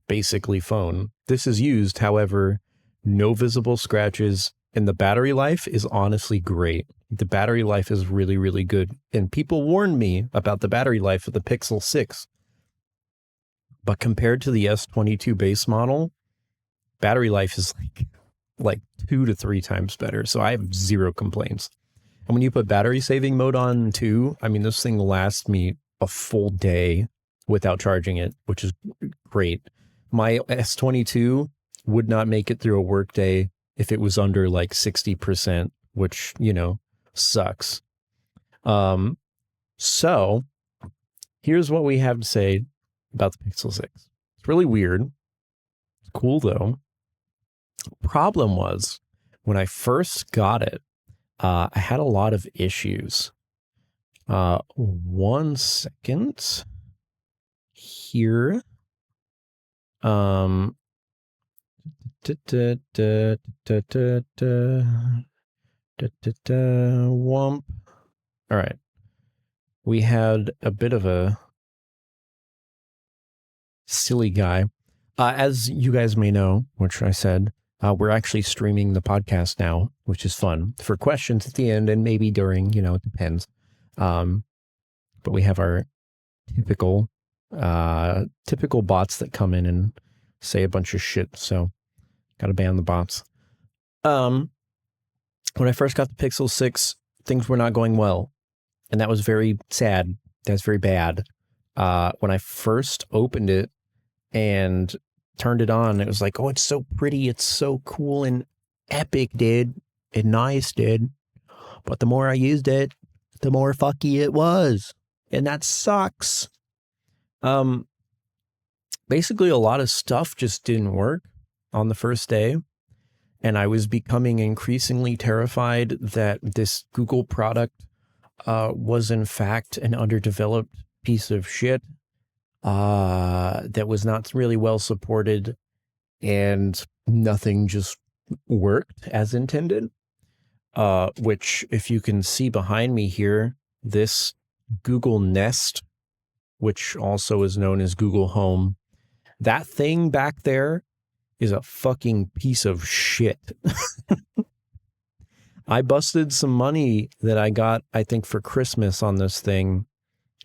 basically, phone. This is used, however, no visible scratches, and the battery life is honestly great. The battery life is really, really good. And people warned me about the battery life of the Pixel 6. But compared to the S22 base model, battery life is like 2 to 3 times better. So I have zero complaints. And when you put battery saving mode on too, I mean, this thing lasts me a full day without charging it, which is great. My S22 would not make it through a work day if it was under like 60%, which, sucks. So here's what we have to say about the Pixel 6. It's really weird. It's cool though. Problem was, when I first got it, I had a lot of issues. 1 second here. Womp. All right. We had a bit of a silly guy. As you guys may know, which I said, we're actually streaming the podcast now, which is fun for questions at the end and maybe during, it depends. But we have our typical bots that come in and say a bunch of shit. So got to ban the bots. When I first got the Pixel 6, things were not going well. And that was very sad. That's very bad. When I first opened it and turned it on, it was like, oh, it's so pretty. It's so cool and epic, dude. And nice, dude. But the more I used it, the more fucky it was. And that sucks. Basically, a lot of stuff just didn't work on the first day. And I was becoming increasingly terrified that this Google product was in fact an underdeveloped piece of shit that was not really well supported, and nothing just worked as intended. Which, if you can see behind me here, this Google Nest, which also is known as Google Home, that thing back there is a fucking piece of shit. I busted some money that I got, I think, for Christmas on this thing,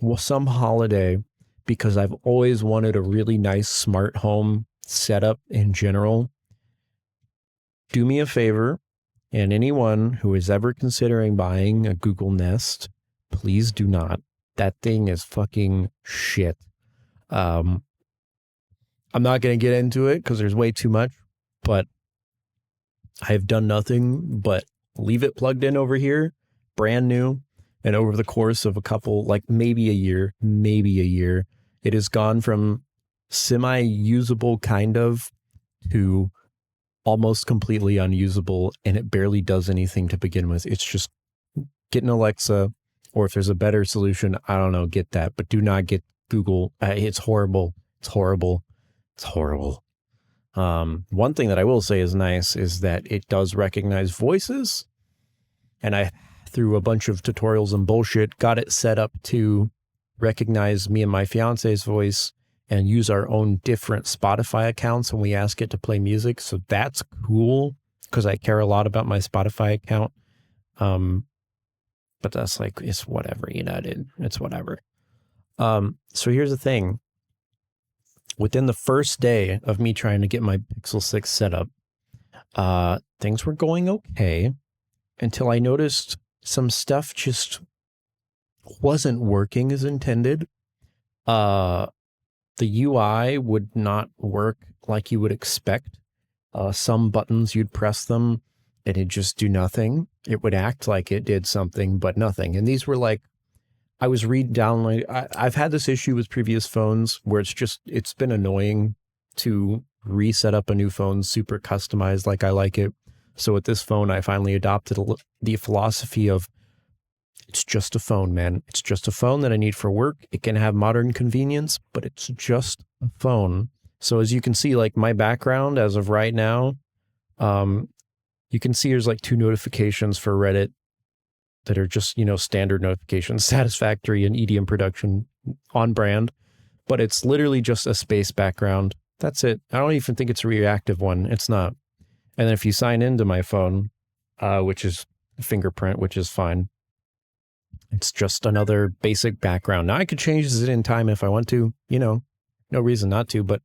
well, some holiday, because I've always wanted a really nice smart home setup in general. Do me a favor, and anyone who is ever considering buying a Google Nest, please do not. That thing is fucking shit. I'm not going to get into it because there's way too much, but I've done nothing but leave it plugged in over here, brand new. And over the course of a couple, like maybe a year, it has gone from semi-usable kind of to almost completely unusable. And it barely does anything to begin with. It's just get an Alexa, or if there's a better solution, I don't know, get that. But do not get Google. It's horrible. It's horrible. It's horrible. One thing that I will say is nice is that it does recognize voices. And I, through a bunch of tutorials and bullshit, got it set up to recognize me and my fiance's voice and use our own different Spotify accounts when we ask it to play music. So that's cool because I care a lot about my Spotify account. But that's like, it's whatever, dude. It's whatever. So here's the thing. Within the first day of me trying to get my Pixel 6 set up, things were going okay until I noticed some stuff just wasn't working as intended. The UI would not work like you would expect. Some buttons, you'd press them and it'd just do nothing. It would act like it did something, but nothing. And these were like, I was downloading. I've had this issue with previous phones where it's been annoying to reset up a new phone super customized like I like it. So with this phone, I finally adopted the philosophy of it's just a phone, man. It's just a phone that I need for work. It can have modern convenience, but it's just a phone. So as you can see, like my background as of right now, you can see there's like 2 notifications for Reddit that are just, standard notifications, Satisfactory and EDM production on brand, but it's literally just a space background. That's it. I don't even think it's a reactive one. It's not. And then if you sign into my phone, which is fingerprint, which is fine, it's just another basic background. Now I could change it in time if I want to, no reason not to, but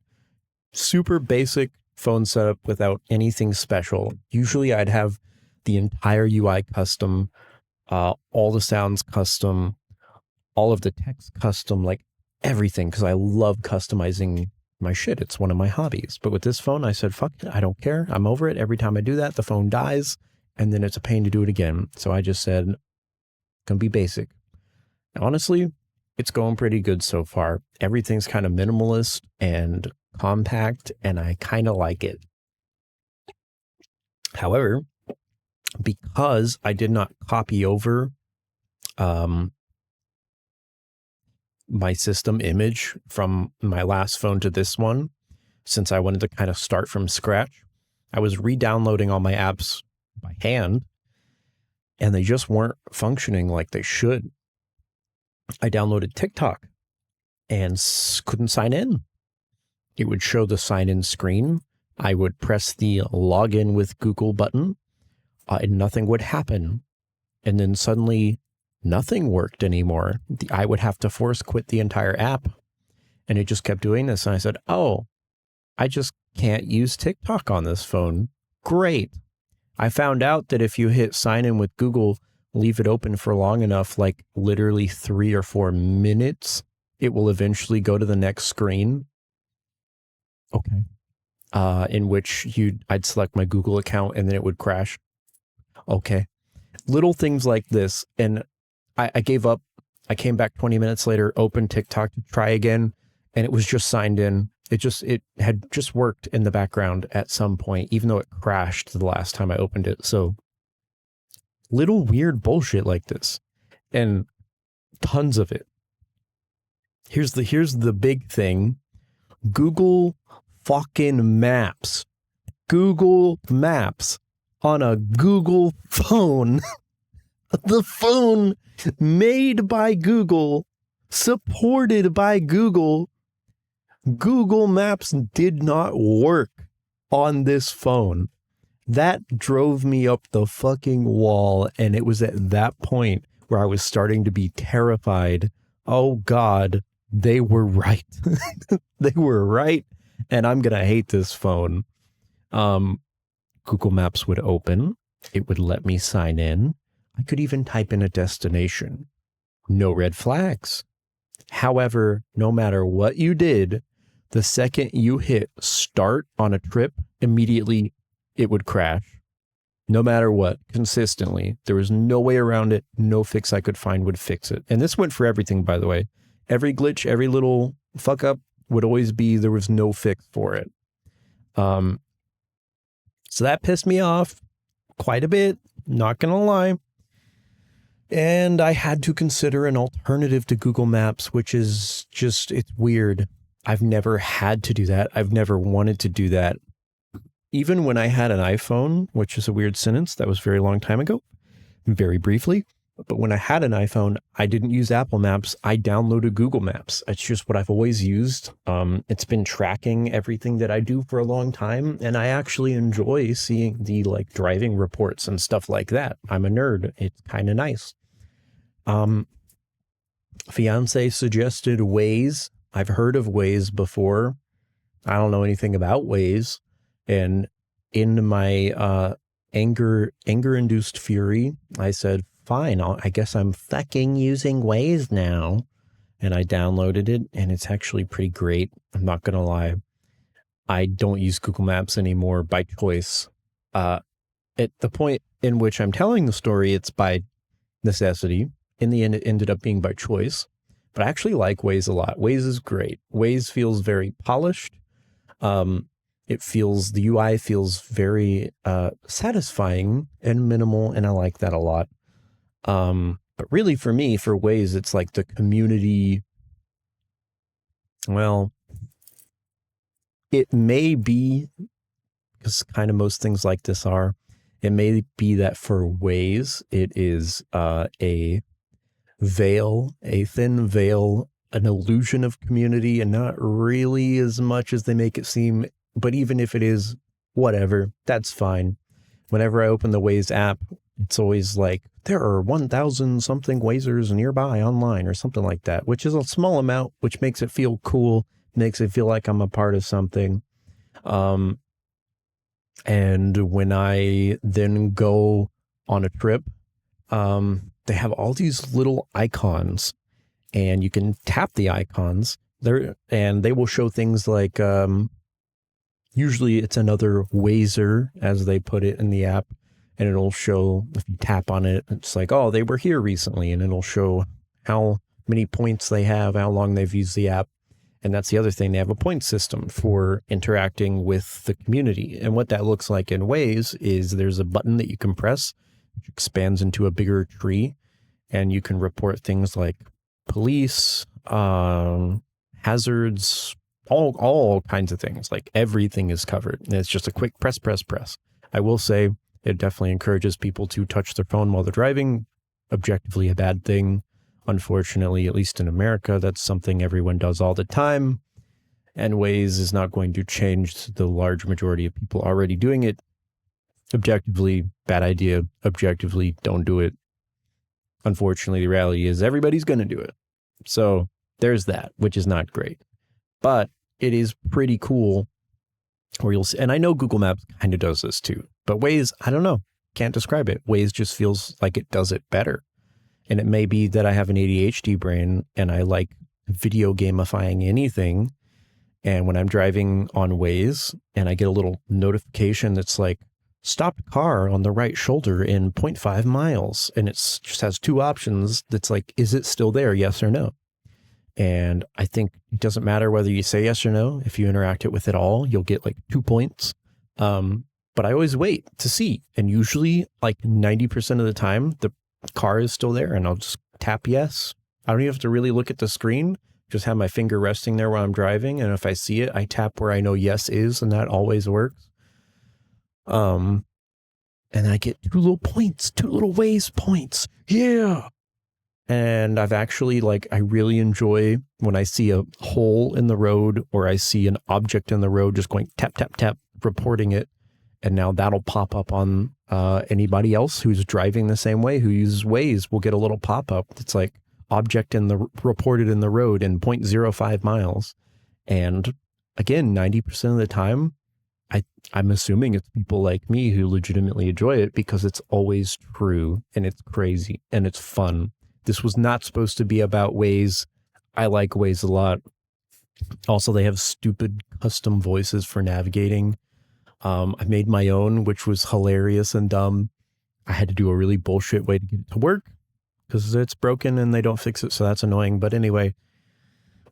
super basic phone setup without anything special. Usually I'd have the entire UI custom, all the sounds custom, all of the text custom, like everything, because I love customizing my shit. It's one of my hobbies. But with this phone, I said, fuck it, I don't care. I'm over it. Every time I do that, the phone dies, and then it's a pain to do it again. So I just said, gonna be basic. Honestly, it's going pretty good so far. Everything's kind of minimalist and compact, and I kind of like it. However, because I did not copy over my system image from my last phone to this one, since I wanted to kind of start from scratch. I was re-downloading all my apps by hand, and they just weren't functioning like they should. I downloaded TikTok and couldn't sign in. It would show the sign in screen. I would press the login with Google button, and nothing would happen. And then suddenly nothing worked anymore. I would have to force quit the entire app. And it just kept doing this. And I said, oh, I just can't use TikTok on this phone. Great. I found out that if you hit sign in with Google, leave it open for long enough, like literally 3 or 4 minutes, it will eventually go to the next screen. Okay. In which I'd select my Google account and then it would crash. Okay. Little things like this. And I gave up. I came back 20 minutes later, opened TikTok to try again, and it was just signed in. It had just worked in the background at some point, even though it crashed the last time I opened it. So little weird bullshit like this, and tons of it. Here's the big thing. Google fucking Maps. Google Maps on a Google phone. The phone made by Google, supported by Google. Google Maps did not work on this phone. That drove me up the fucking wall, and it was at that point where I was starting to be terrified. Oh God, they were right. They were right, and I'm gonna hate this phone. Google Maps would open. It would let me sign in. I could even type in a destination. No red flags. However, no matter what you did, the second you hit start on a trip, immediately it would crash. No matter what, consistently. There was no way around it. No fix I could find would fix it. And this went for everything, by the way. Every glitch, every little fuck up would always be there was no fix for it. So that pissed me off quite a bit, not gonna lie. And I had to consider an alternative to Google Maps, which is just, it's weird. I've never had to do that. I've never wanted to do that. Even when I had an iPhone, which is a weird sentence, that was a very long time ago, very briefly. But when I had an iPhone, I didn't use Apple Maps. I downloaded Google Maps. It's just what I've always used. It's been tracking everything that I do for a long time. And I actually enjoy seeing the like driving reports and stuff like that. I'm a nerd. It's kind of nice. Fiance suggested Waze. I've heard of Waze before. I don't know anything about Waze. And in my anger-induced fury, I said, fine, I guess I'm fucking using Waze now. And I downloaded it, and it's actually pretty great. I'm not going to lie. I don't use Google Maps anymore by choice. At the point in which I'm telling the story, it's by necessity. In the end, it ended up being by choice. But I actually like Waze a lot. Waze is great. Waze feels very polished. The UI feels very satisfying and minimal, and I like that a lot. But really for me, for Waze, it's like the community. Well, it may be, because kind of most things like this are, it may be that for Waze, it is a thin veil, an illusion of community, and not really as much as they make it seem. But even if it is, whatever, that's fine. Whenever I open the Waze app, it's always like, there are 1,000 something Wazers nearby online or something like that, which is a small amount, which makes it feel cool, makes it feel like I'm a part of something. And when I then go on a trip, they have all these little icons, and you can tap the icons there, and they will show things like, usually it's another Wazer, as they put it in the app, and it'll show, if you tap on it, it's like, oh, they were here recently, and it'll show how many points they have, how long they've used the app. And that's the other thing. They have a point system for interacting with the community. And what that looks like in Waze is there's a button that you can press, which expands into a bigger tree, and you can report things like police, hazards, all kinds of things. Like everything is covered. And it's just a quick press. I will say it definitely encourages people to touch their phone while they're driving. Objectively a bad thing. Unfortunately, at least in America, that's something everyone does all the time. And Waze is not going to change the large majority of people already doing it. Objectively, bad idea. Objectively, don't do it. Unfortunately, the reality is everybody's going to do it. So there's that, which is not great. But it is pretty cool where you'll see, and I know Google Maps kind of does this too, but Waze, I don't know, can't describe it. Waze just feels like it does it better. And it may be that I have an ADHD brain and I like video gamifying anything. And when I'm driving on Waze and I get a little notification that's like, stopped car on the right shoulder in 0.5 miles. And it just has two options. That's like, is it still there? Yes or no? And I think it doesn't matter whether you say yes or no. If you interact it with it all, you'll get like 2 points. But I always wait to see. And usually like 90% of the time, the car is still there and I'll just tap yes. I don't even have to really look at the screen. Just have my finger resting there while I'm driving. And if I see it, I tap where I know yes is, and that always works. And I get 2 little points, 2 little Waze points. Yeah. And I've actually I really enjoy when I see a hole in the road or I see an object in the road, just going tap, tap, tap, reporting it. And now that'll pop up on anybody else who's driving the same way, who uses Waze, will get a little pop up. It's like object reported in the road in 0.05 miles. And again, 90% of the time, I'm assuming it's people like me who legitimately enjoy it because it's always true and it's crazy and it's fun. This was not supposed to be about Waze. I like Waze a lot. Also, they have stupid custom voices for navigating. I made my own, which was hilarious and dumb. I had to do a really bullshit way to get it to work because it's broken and they don't fix it. So that's annoying. But anyway,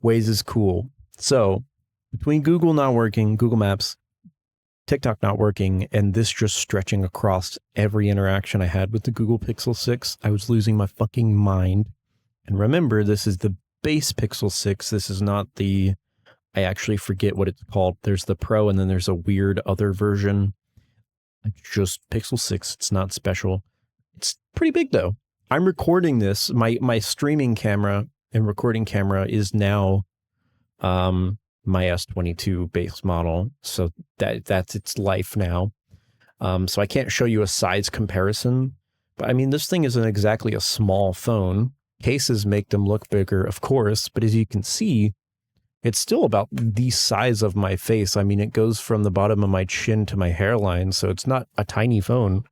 Waze is cool. So between Google not working, Google Maps, TikTok not working, and this just stretching across every interaction I had with the Google Pixel 6, I was losing my fucking mind. And remember, this is the base Pixel 6. This is not the, I actually forget what it's called. There's the Pro, and then there's a weird other version. It's just Pixel 6. It's not special. It's pretty big, though. I'm recording this. My streaming camera and recording camera is now my S22 base model. So that's its life now. So I can't show you a size comparison, but I mean, this thing isn't exactly a small phone. Cases make them look bigger, of course, but as you can see, it's still about the size of my face. I mean, it goes from the bottom of my chin to my hairline, so it's not a tiny phone,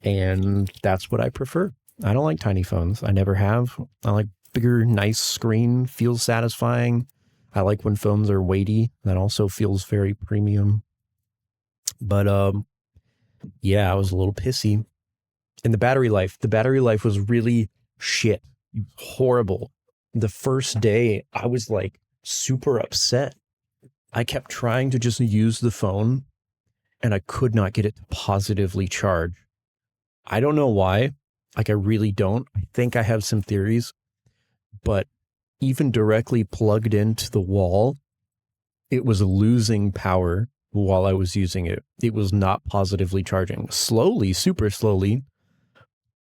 and that's what I prefer. I don't like tiny phones. I never have. I like bigger, nice screen, feels satisfying. I like when phones are weighty. That also feels very premium. But yeah, I was a little pissy. And the battery life was really shit. It was horrible. The first day, I was like super upset. I kept trying to just use the phone and I could not get it to positively charge. I don't know why. I really don't. I think I have some theories, but even directly plugged into the wall, it was losing power while I was using it. It was not positively charging. Slowly, super slowly,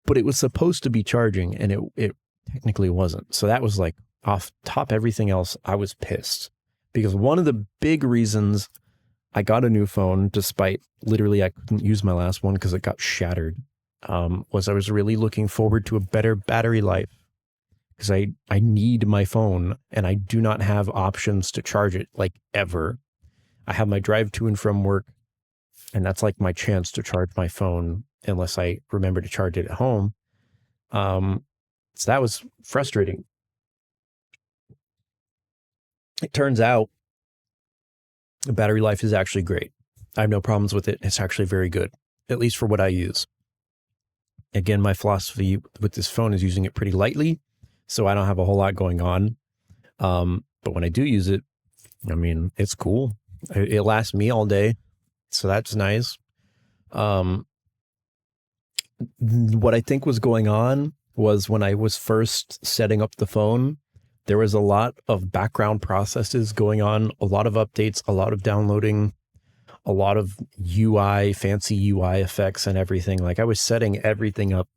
but it was supposed to be charging and it technically wasn't. So that was like off top everything else. I was pissed because one of the big reasons I got a new phone, despite literally I couldn't use my last one because it got shattered, was I was really looking forward to a better battery life. Because I need my phone and I do not have options to charge it ever. I have my drive to and from work, and that's like my chance to charge my phone unless I remember to charge it at home. So that was frustrating. It turns out the battery life is actually great. I have no problems with it. It's actually very good, at least for what I use. Again, my philosophy with this phone is using it pretty lightly. So I don't have a whole lot going on. But when I do use it, I mean, it's cool. It lasts me all day. So that's nice. What I think was going on was when I was first setting up the phone, there was a lot of background processes going on, a lot of updates, a lot of downloading, a lot of fancy UI effects and everything. Like I was setting everything up.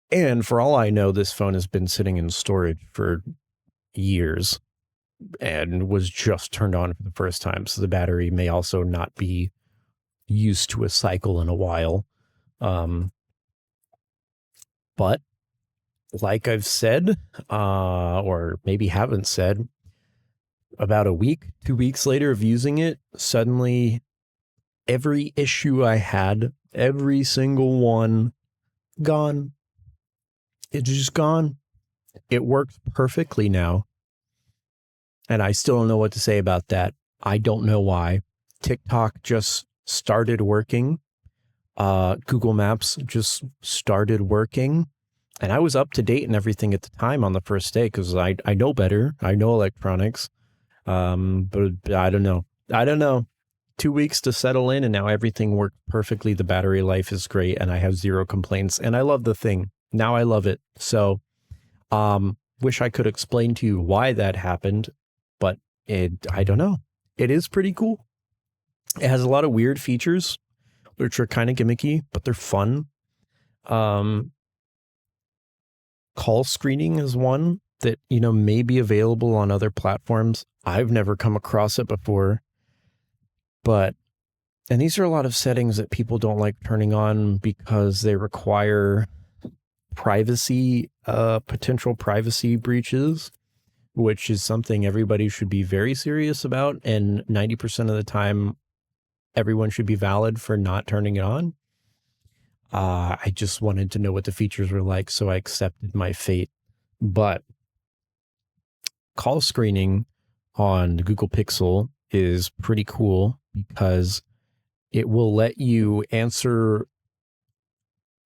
And for all I know, this phone has been sitting in storage for years and was just turned on for the first time. So the battery may also not be used to a cycle in a while. But like I've said, or maybe haven't said, about a week, 2 weeks later of using it, suddenly every issue I had, every single one, gone. It's just gone. It works perfectly now. And I still don't know what to say about that. I don't know why. TikTok just started working. Google Maps just started working. And I was up to date and everything at the time on the first day because I know better. I know electronics. But I don't know. 2 weeks to settle in and now everything worked perfectly. The battery life is great and I have zero complaints and I love the thing. Now I love it. So, wish I could explain to you why that happened, but I don't know. It is pretty cool. It has a lot of weird features, which are kind of gimmicky, but they're fun. Call screening is one that, may be available on other platforms. I've never come across it before, and these are a lot of settings that people don't like turning on because they require potential privacy breaches, which is something everybody should be very serious about. And 90% of the time, everyone should be valid for not turning it on. I just wanted to know what the features were like, so I accepted my fate. But call screening on Google Pixel is pretty cool because it will let you answer,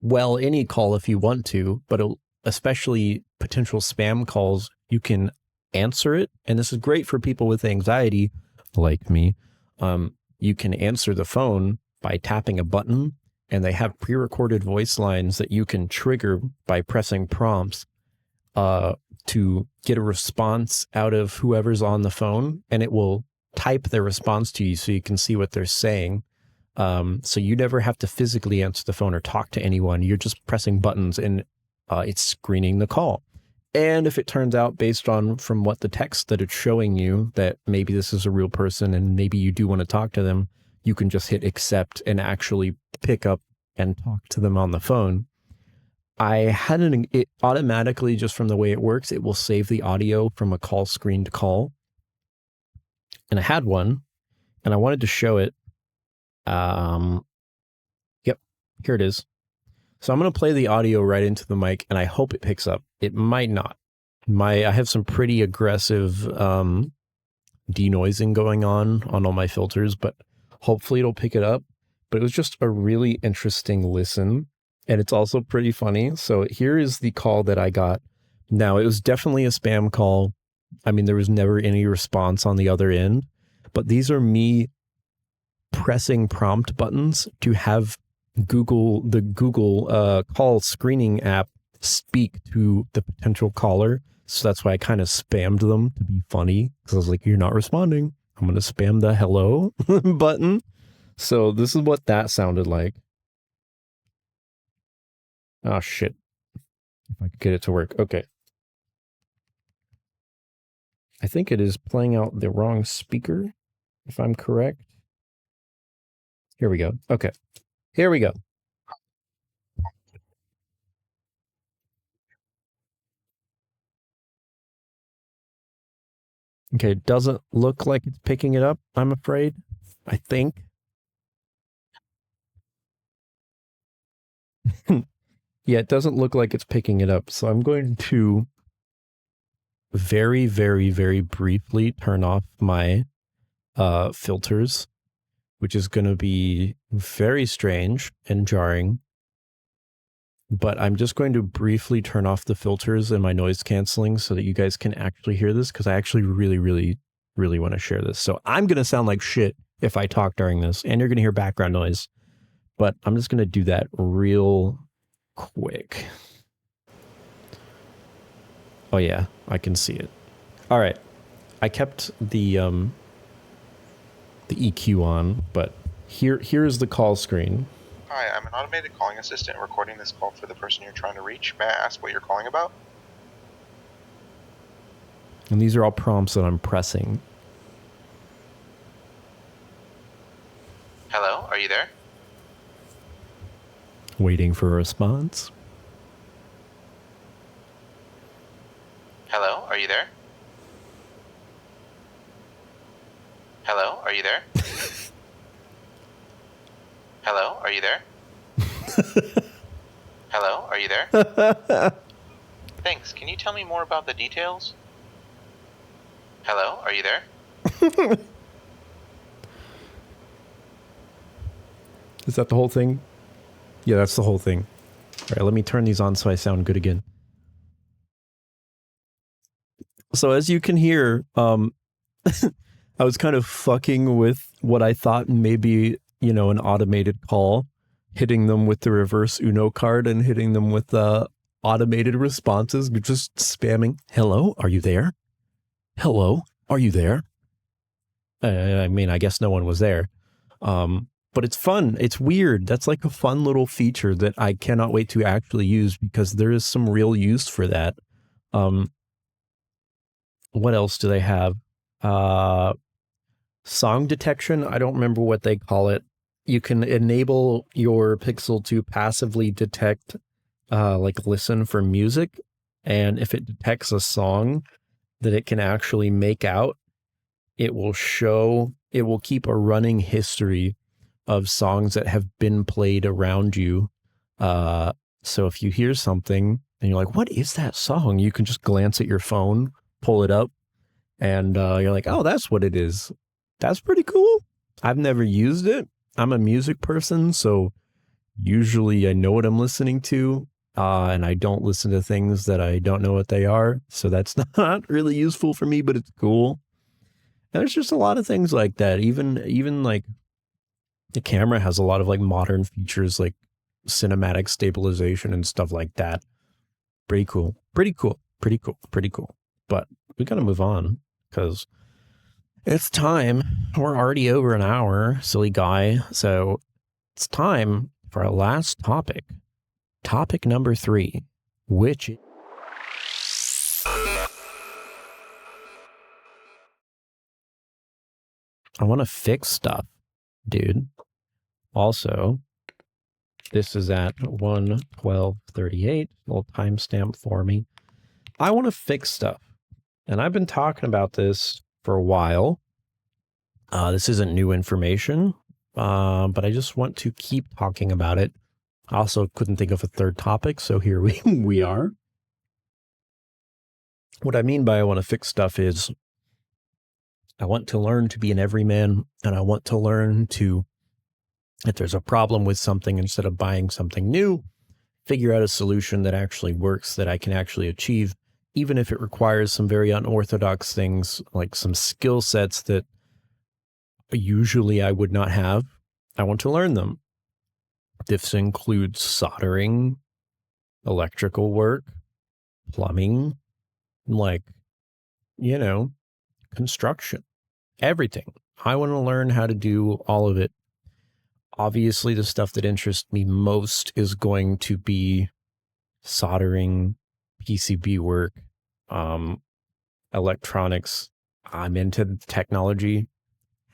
well, any call if you want to, but especially potential spam calls, you can answer it. And this is great for people with anxiety like me. You can answer the phone by tapping a button, and they have pre-recorded voice lines that you can trigger by pressing prompts to get a response out of whoever's on the phone, and it will type their response to you so you can see what they're saying. So you never have to physically answer the phone or talk to anyone. You're just pressing buttons and it's screening the call. And if it turns out based on from what the text that it's showing you that maybe this is a real person and maybe you do want to talk to them, you can just hit accept and actually pick up and talk to them on the phone. It automatically, just from the way it works, it will save the audio from a call screened call. And I had one and I wanted to show it. Yep, here it is. So I'm going to play the audio right into the mic and I hope it picks up. It might not. I have some pretty aggressive denoising going on all my filters, but hopefully it'll pick it up. But it was just a really interesting listen, and it's also pretty funny. So here is the call that I got. Now, it was definitely a spam call. I mean, there was never any response on the other end, but these are me pressing prompt buttons to have the Google call screening app speak to the potential caller. So that's why I kind of spammed them to be funny, because I was like, you're not responding. I'm going to spam the hello button. So this is what that sounded like. Oh, shit. If I could get it to work. Okay. I think it is playing out the wrong speaker, if I'm correct. Here we go. Okay. Here we go. Okay, it doesn't look like it's picking it up, I'm afraid. I think. Yeah, it doesn't look like it's picking it up. So I'm going to very, very, very briefly turn off my filters, which is going to be very strange and jarring. But I'm just going to briefly turn off the filters and my noise canceling so that you guys can actually hear this, because I actually really, really, really want to share this. So I'm going to sound like shit if I talk during this, and you're going to hear background noise. But I'm just going to do that real quick. Oh yeah, I can see it. All right. I kept the EQ on, but here's the call screen. Hi, I'm an automated calling assistant recording this call for the person you're trying to reach. May I ask what you're calling about? And these are all prompts that I'm pressing. Hello, are you there? Waiting for a response. Hello, are you there? Hello, are you there? Hello, are you there? Hello, are you there? Thanks, can you tell me more about the details? Hello, are you there? Is that the whole thing? Yeah, that's the whole thing. All right, let me turn these on so I sound good again. So as you can hear, I was kind of fucking with what I thought maybe, you know, an automated call, hitting them with the reverse Uno card and hitting them with automated responses, just spamming, hello, are you there? Hello, are you there? I mean, I guess no one was there. But it's fun. It's weird. That's like a fun little feature that I cannot wait to actually use because there is some real use for that. What else do they have? Song detection. I don't remember what they call it. You can enable your Pixel to passively detect, like listen for music. And if it detects a song that it can actually make out, it will keep a running history of songs that have been played around you. So if you hear something and you're like, what is that song? You can just glance at your phone, pull it up, and you're like, oh, that's what it is. That's pretty cool. I've never used it. I'm a music person, so usually I know what I'm listening to, and I don't listen to things that I don't know what they are. So that's not really useful for me, but it's cool. And there's just a lot of things like that. Even like the camera has a lot of like modern features like cinematic stabilization and stuff like that. Pretty cool. Pretty cool. Pretty cool. Pretty cool. But we gotta move on because it's time. We're already over an hour, silly guy. So it's time for our last topic. Topic number 3, which I want to fix stuff, dude. Also, this is at 1:12:38, little timestamp for me. I want to fix stuff. And I've been talking about this for a while. This isn't new information, but I just want to keep talking about it. I also couldn't think of a third topic, so here we are. What I mean by I want to fix stuff is I want to learn to be an everyman, and I want to learn to, if there's a problem with something, instead of buying something new, figure out a solution that actually works, that I can actually achieve, even if it requires some very unorthodox things, like some skill sets that usually I would not have. I want to learn them. This includes soldering, electrical work, plumbing, like, you know, construction, everything. I want to learn how to do all of it. Obviously, the stuff that interests me most is going to be soldering, PCB work, electronics. I'm into technology.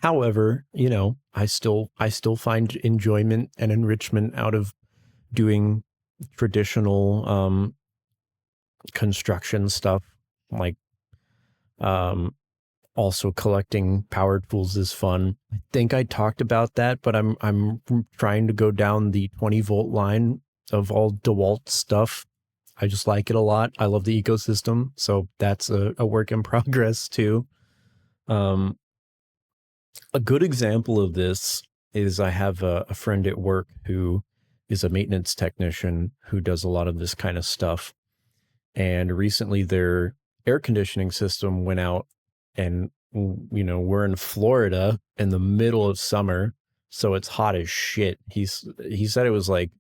However, you know, I still find enjoyment and enrichment out of doing traditional construction stuff, like also collecting power tools is fun. I think I talked about that, but I'm trying to go down the 20-volt line of all DeWalt stuff. I just like it a lot. I love the ecosystem, so that's a work in progress too. A good example of this is I have a friend at work who is a maintenance technician who does a lot of this kind of stuff. And recently their air conditioning system went out, and, you know, we're in Florida in the middle of summer, so it's hot as shit. He said it was like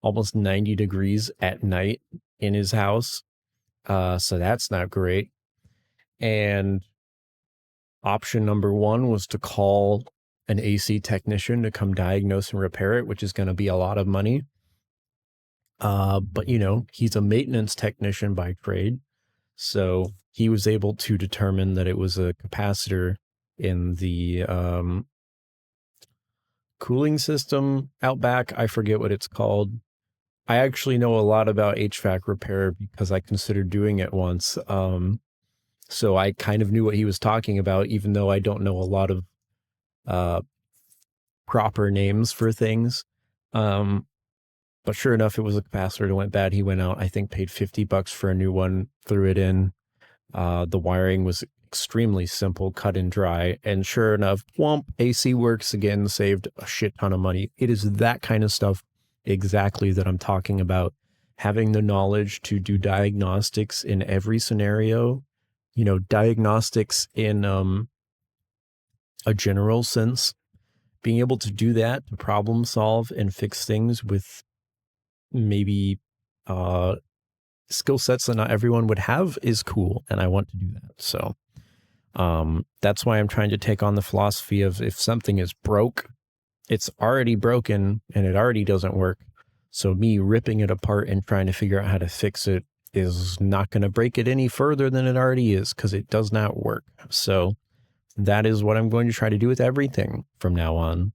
almost 90 degrees at night in his house. So that's not great. And option number one was to call an AC technician to come diagnose and repair it, which is going to be a lot of money. But, you know, he's a maintenance technician by trade. So he was able to determine that it was a capacitor in the cooling system out back. I forget what it's called. I actually know a lot about HVAC repair because I considered doing it once. So I kind of knew what he was talking about, even though I don't know a lot of proper names for things. But sure enough, it was a capacitor that went bad. He went out, I think, paid $50 for a new one, threw it in. The wiring was extremely simple, cut and dry. And sure enough, whomp, AC works again, saved a shit ton of money. It is that kind of stuff exactly that I'm talking about. Having the knowledge to do diagnostics in every scenario, you know, diagnostics in a general sense, being able to do that, to problem solve and fix things with maybe skill sets that not everyone would have is cool, and I want to do that. So that's why I'm trying to take on the philosophy of if something is broke, it's already broken and it already doesn't work. So me ripping it apart and trying to figure out how to fix it is not going to break it any further than it already is, because it does not work. So that is what I'm going to try to do with everything from now on.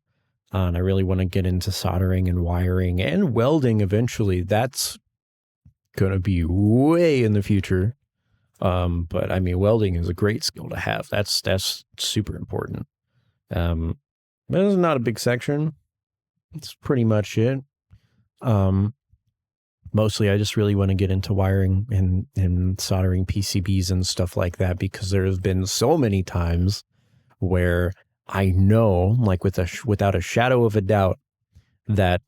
And I really want to get into soldering and wiring and welding eventually. That's going to be way in the future. But I mean, welding is a great skill to have. That's super important. But it's not a big section. It's pretty much it. Mostly I just really want to get into wiring and soldering PCBs and stuff like that, because there have been so many times where I know, like without a shadow of a doubt, that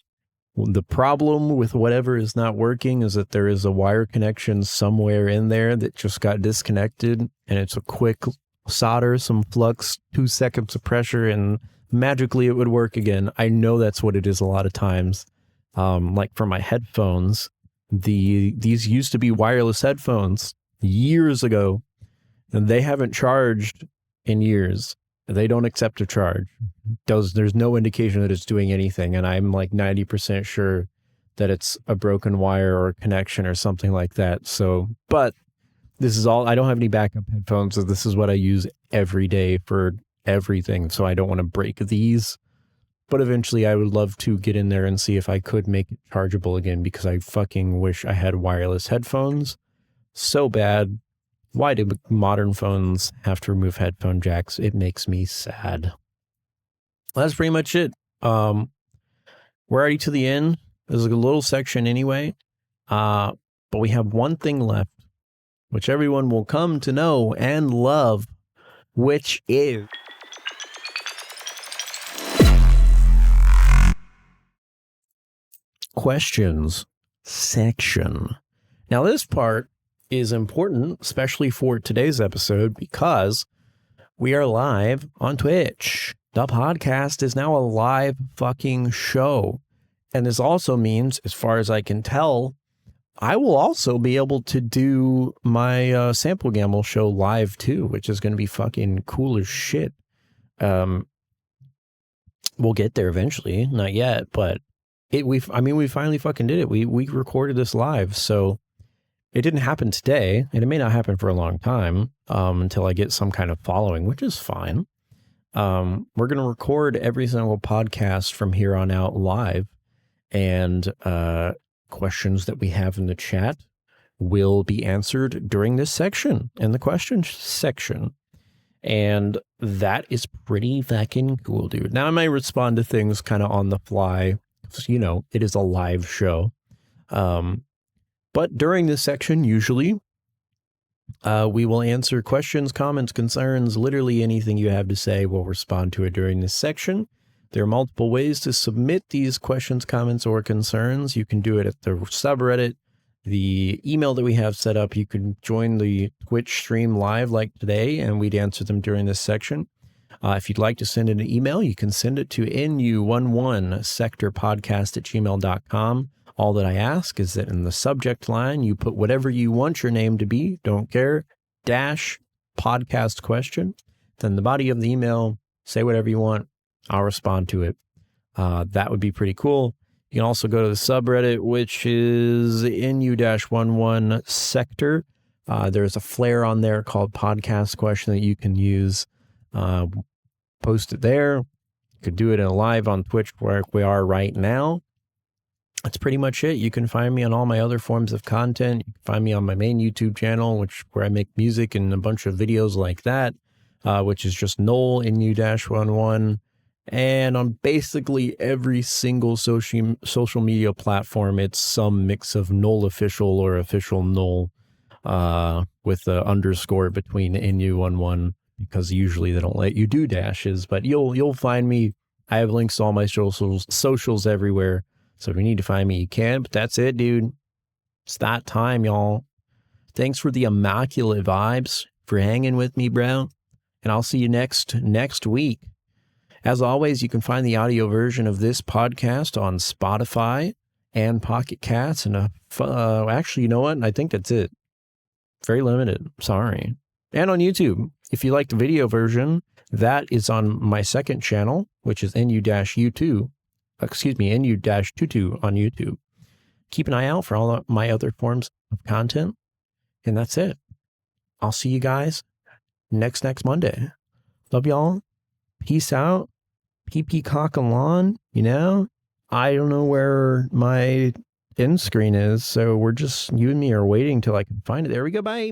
the problem with whatever is not working is that there is a wire connection somewhere in there that just got disconnected, and it's a quick solder, some flux, 2 seconds of pressure, and magically it would work again. I know that's what it is a lot of times. Like for my headphones, these used to be wireless headphones years ago, and they haven't charged in years. They don't accept a charge. There's no indication that it's doing anything, and I'm like 90% sure that it's a broken wire or a connection or something like that. So, but this is all, I don't have any backup headphones, so this is what I use every day for everything. So I don't want to break these. But eventually I would love to get in there and see if I could make it chargeable again, because I fucking wish I had wireless headphones so bad. Why do modern phones have to remove headphone jacks? It makes me sad. Well, that's pretty much it. We're already to the end. There's a little section anyway. But we have one thing left, which everyone will come to know and love, which is questions section. Now, this part is important, especially for today's episode, because we are live on Twitch. The podcast is now a live fucking show. And this also means, as far as I can tell, I will also be able to do my Sample Gamble show live too, which is going to be fucking cool as shit. We'll get there eventually, not yet, but we finally fucking did it. We recorded this live, so it didn't happen today, and it may not happen for a long time until I get some kind of following, which is fine. We're going to record every single podcast from here on out live, and questions that we have in the chat will be answered during this section, in the question section. And that is pretty fucking cool, dude. Now I might respond to things kind of on the fly, because, you know, it is a live show. But during this section, usually, we will answer questions, comments, concerns, literally anything you have to say. We'll respond to it during this section. There are multiple ways to submit these questions, comments, or concerns. You can do it at the subreddit, the email that we have set up. You can join the Twitch stream live like today, and we'd answer them during this section. If you'd like to send in an email, you can send it to nu11sectorpodcast@gmail.com. All that I ask is that in the subject line, you put whatever you want your name to be, don't care, dash podcast question. Then the body of the email, say whatever you want. I'll respond to it. That would be pretty cool. You can also go to the subreddit, which is NU-11 sector. There's a flair on there called podcast question that you can use. Post it there. You could do it in a live on Twitch where we are right now. That's pretty much it. You can find me on all my other forms of content. You can find me on my main YouTube channel, where I make music and a bunch of videos like that, which is just Noel NU-11. And on basically every single social media platform, it's some mix of Noel official or official Noel, with the underscore between NU-11, because usually they don't let you do dashes. But you'll find me. I have links to all my socials everywhere. So if you need to find me, you can. But that's it, dude. It's that time, y'all. Thanks for the immaculate vibes, for hanging with me, bro. And I'll see you next week. As always, you can find the audio version of this podcast on Spotify and Pocket Casts. And actually, you know what? I think that's it. Very limited. Sorry. And on YouTube. If you like the video version, that is on my second channel, which is NU-22 on YouTube. Keep an eye out for all of my other forms of content. And that's it. I'll see you guys next Monday. Love y'all. Peace out. PP cock and lawn. You know, I don't know where my end screen is. So we're just, you and me are waiting till I can find it. There we go. Bye.